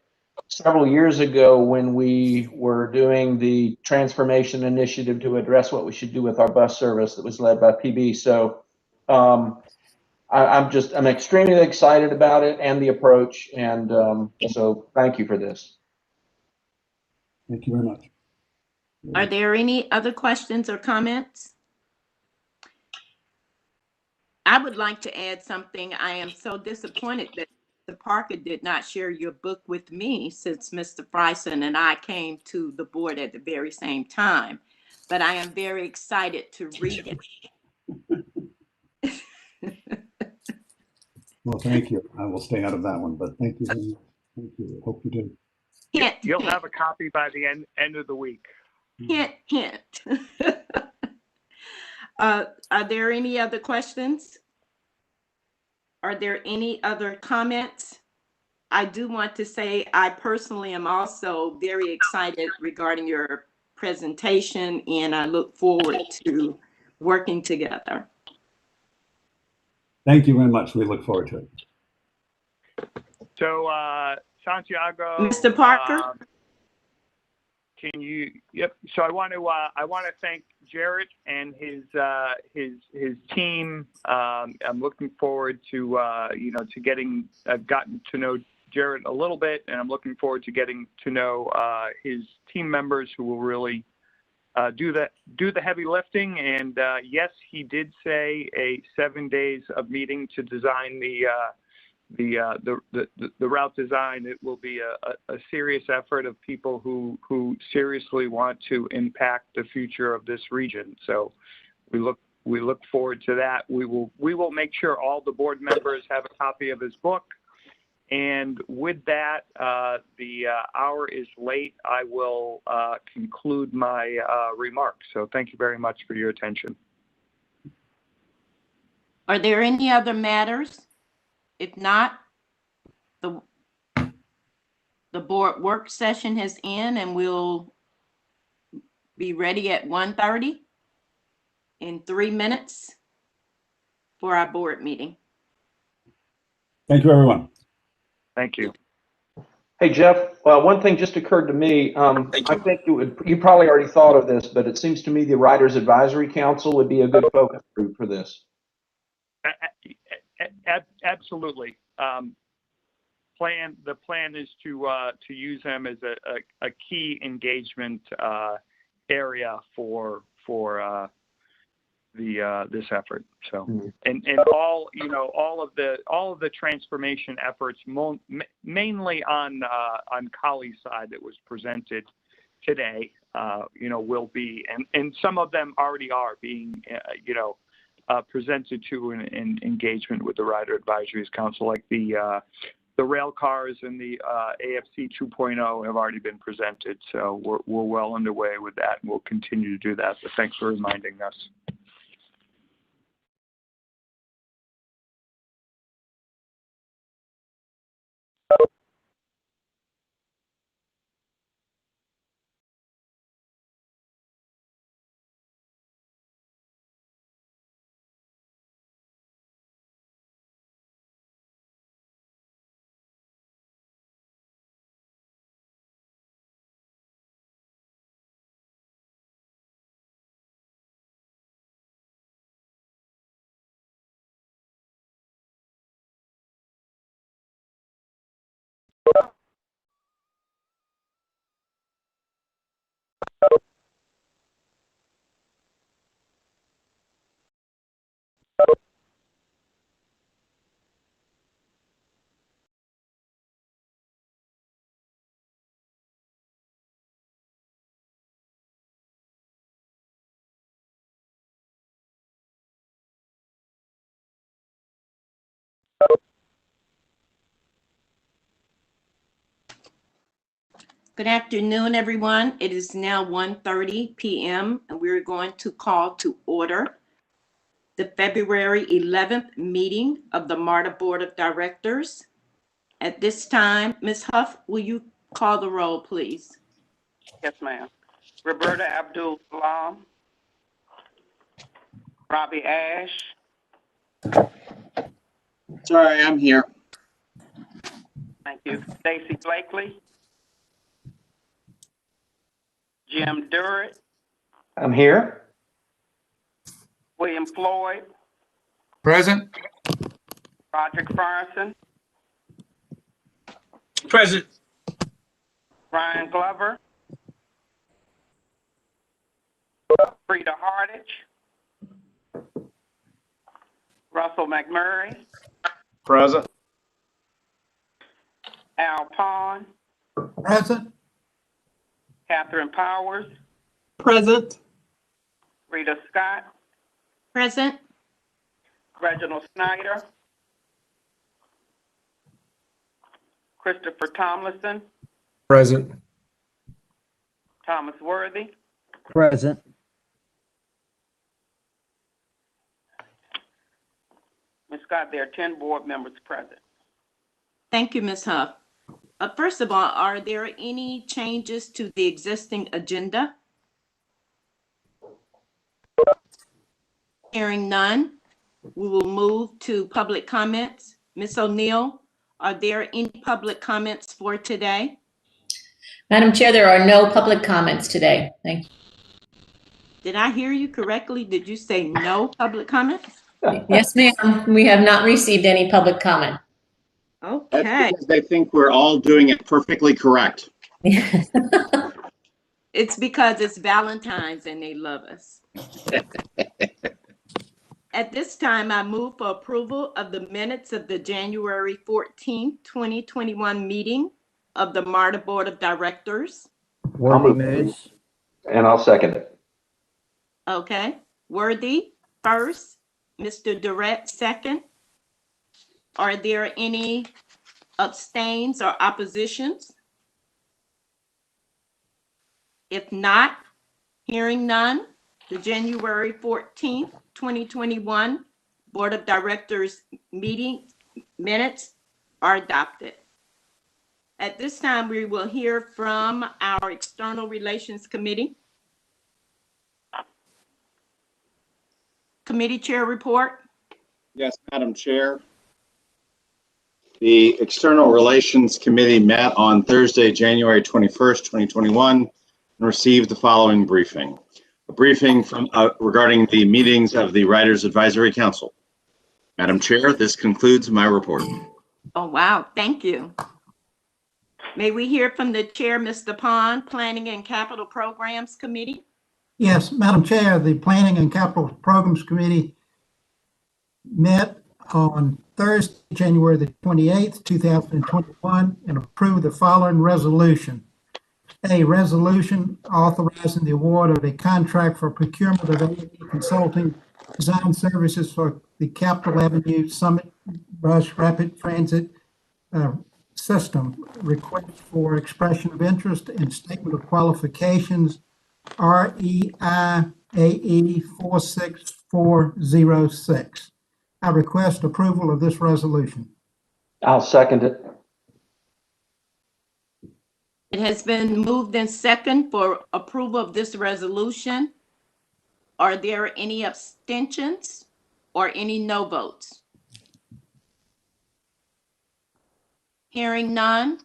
several years ago when we were doing the transformation initiative to address what we should do with our bus service that was led by PB. So I'm extremely excited about it and the approach, and so thank you for this. Thank you very much. Are there any other questions or comments? I would like to add something. I am so disappointed that Mr. Parker did not share your book with me, since Mr. Bryson and I came to the board at the very same time. But I am very excited to read it. Well, thank you. I will stay out of that one, but thank you very much. Thank you. I hope you do. Hint, You'll hint, have a copy by the end of the week. hint, hint. Are there any other questions? Are there any other comments? I do want to say I personally am also very excited regarding your presentation, and I look forward to working together. Thank you very much. We look forward to it. So, Santiago. Mr. Parker? Can you? Yep. So I want to thank Jarrett and his team. I'm looking forward to to getting. I've gotten to know Jarrett a little bit, and I'm looking forward to getting to know his team members who will really do the heavy lifting. And yes, he did say 7 days of meeting to design the route design. It will be a serious effort of people who seriously want to impact the future of this region. So we look forward to that. We will make sure all the board members have a copy of his book. And with that, the hour is late. I will conclude my remarks. So thank you very much for your attention. Are there any other matters? If not, the board work session has ended, and we'll be ready at 1:30 in 3 minutes for our board meeting. Thank you, everyone. Thank you. Hey, Jeff, one thing just occurred to me. I think you probably already thought of this, but it seems to me the Writers Advisory Council would be a good focus group for this. Absolutely. The plan is to use them as a key engagement area for this effort. So and all all of the transformation efforts, mainly on Kali's side that was presented today, will be, and some of them already are being presented to an engagement with the Rider Advisory Council, like the rail cars and the AFC 2.0 have already been presented. So we're well underway with that, and we'll continue to do that. So thanks for reminding us. Good afternoon, everyone. It is now 1:30 p.m. and we're going to call to order the February 11th meeting of the MARTA Board of Directors. At this time, Ms. Huff, will you call the roll, please? Yes, ma'am. Roberta Abdul Salam. Robbie Ash. Sorry, I'm here. Thank you. Stacy Blakely. Jim Durrett. I'm here. William Floyd. Present. Roderick Farson. Present. Ryan Glover. Frida Hardage. Russell McMurray. Present. Al Pond. Present. Catherine Powers. Present. Rita Scott. Present. Reginald Snyder. Christopher Tomlinson. Present. Thomas Worthy. Present. Ms. Scott, there are 10 board members present. Thank you, Ms. Huff. First of all, are there any changes to the existing agenda? Hearing none, we will move to public comments. Ms. O'Neill, are there any public comments for today? Madam Chair, there are no public comments today. Thank you. Did I hear you correctly? Did you say no public comments? Yes, ma'am. We have not received any public comment. Okay. That's because they think we're all doing it perfectly correct. It's because it's Valentine's and they love us. At this time, I move for approval of the minutes of the January 14th, 2021 meeting of the MARTA Board of Directors. Worthy moves. And I'll second it. Okay. Worthy first, Mr. Durrett second. Are there any abstains or oppositions? If not, hearing none, the January 14th, 2021 Board of Directors meeting minutes are adopted. At this time, we will hear from our External Relations Committee. Committee Chair report. Yes, Madam Chair. The External Relations Committee met on Thursday, January 21st, 2021, and received the following briefing. A briefing from regarding the meetings of the Writers Advisory Council. Madam Chair, this concludes my report. Oh, wow. Thank you. May we hear from the Chair, Mr. Pond, Planning and Capital Programs Committee? Yes, Madam Chair, the Planning and Capital Programs Committee met on Thursday, January the 28th, 2021, and approved the following resolution. A resolution authorizing the award of a contract for procurement of A&E consulting design services for the Capitol Avenue Summit Bus Rapid Transit System. Request for expression of interest and statement of qualifications, REIAE 46406. I request approval of this resolution. I'll second it. It has been moved in second for approval of this resolution. Are there any abstentions or any no votes? Hearing none,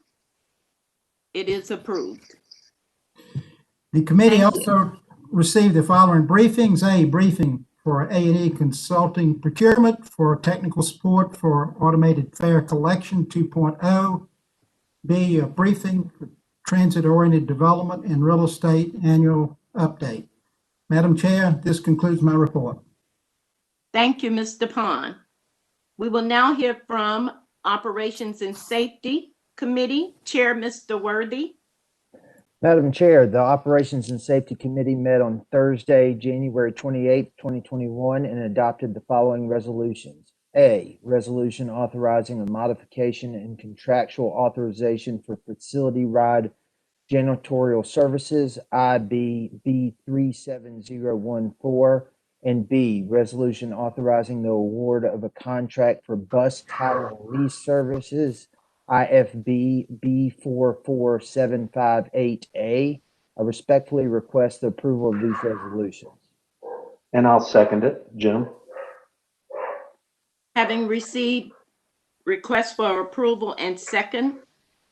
it is approved. The committee also received the following briefings. A briefing for A&E consulting procurement for technical support for automated fare collection 2.0. B, a briefing for transit-oriented development and real estate annual update. Madam Chair, this concludes my report. Thank you, Mr. Pond. We will now hear from Operations and Safety Committee Chair, Mr. Worthy. Madam Chair, the Operations and Safety Committee met on Thursday, January 28th, 2021, and adopted the following resolutions. A, resolution authorizing a modification and contractual authorization for facility-wide Janitorial Services, IB B37014, and B, resolution authorizing the award of a contract for bus tower lease services, IFB B44758A. I respectfully request the approval of these resolutions. And I'll second it, Jim. Having received requests for approval and second,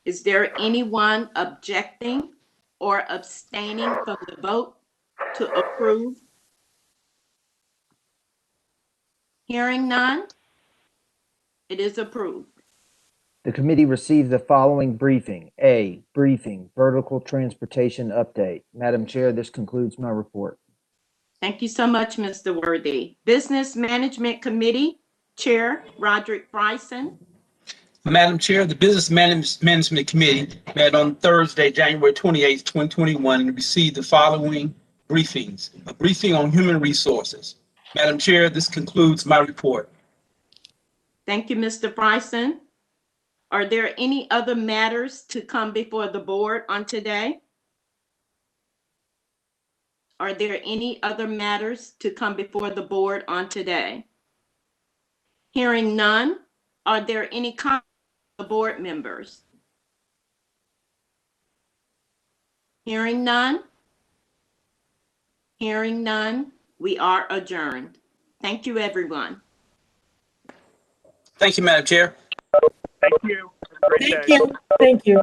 is there anyone objecting or abstaining from the vote to approve? Hearing none, it is approved. The committee received the following briefing. A, briefing, vertical transportation update. Madam Chair, this concludes my report. Thank you so much, Mr. Worthy. Business Management Committee Chair Roderick Bryson. Madam Chair, the Business Management Committee met on Thursday, January 28th, 2021, and received the following briefings. A briefing on human resources. Madam Chair, this concludes my report. Thank you, Mr. Bryson. Are there any other matters to come before the board on today? Are there any other matters to come before the board on today? Hearing none, are there any comments from the board members? Hearing none? Hearing none, we are adjourned. Thank you, everyone. Thank you, Madam Chair. Thank you. Have a great day. Thank you.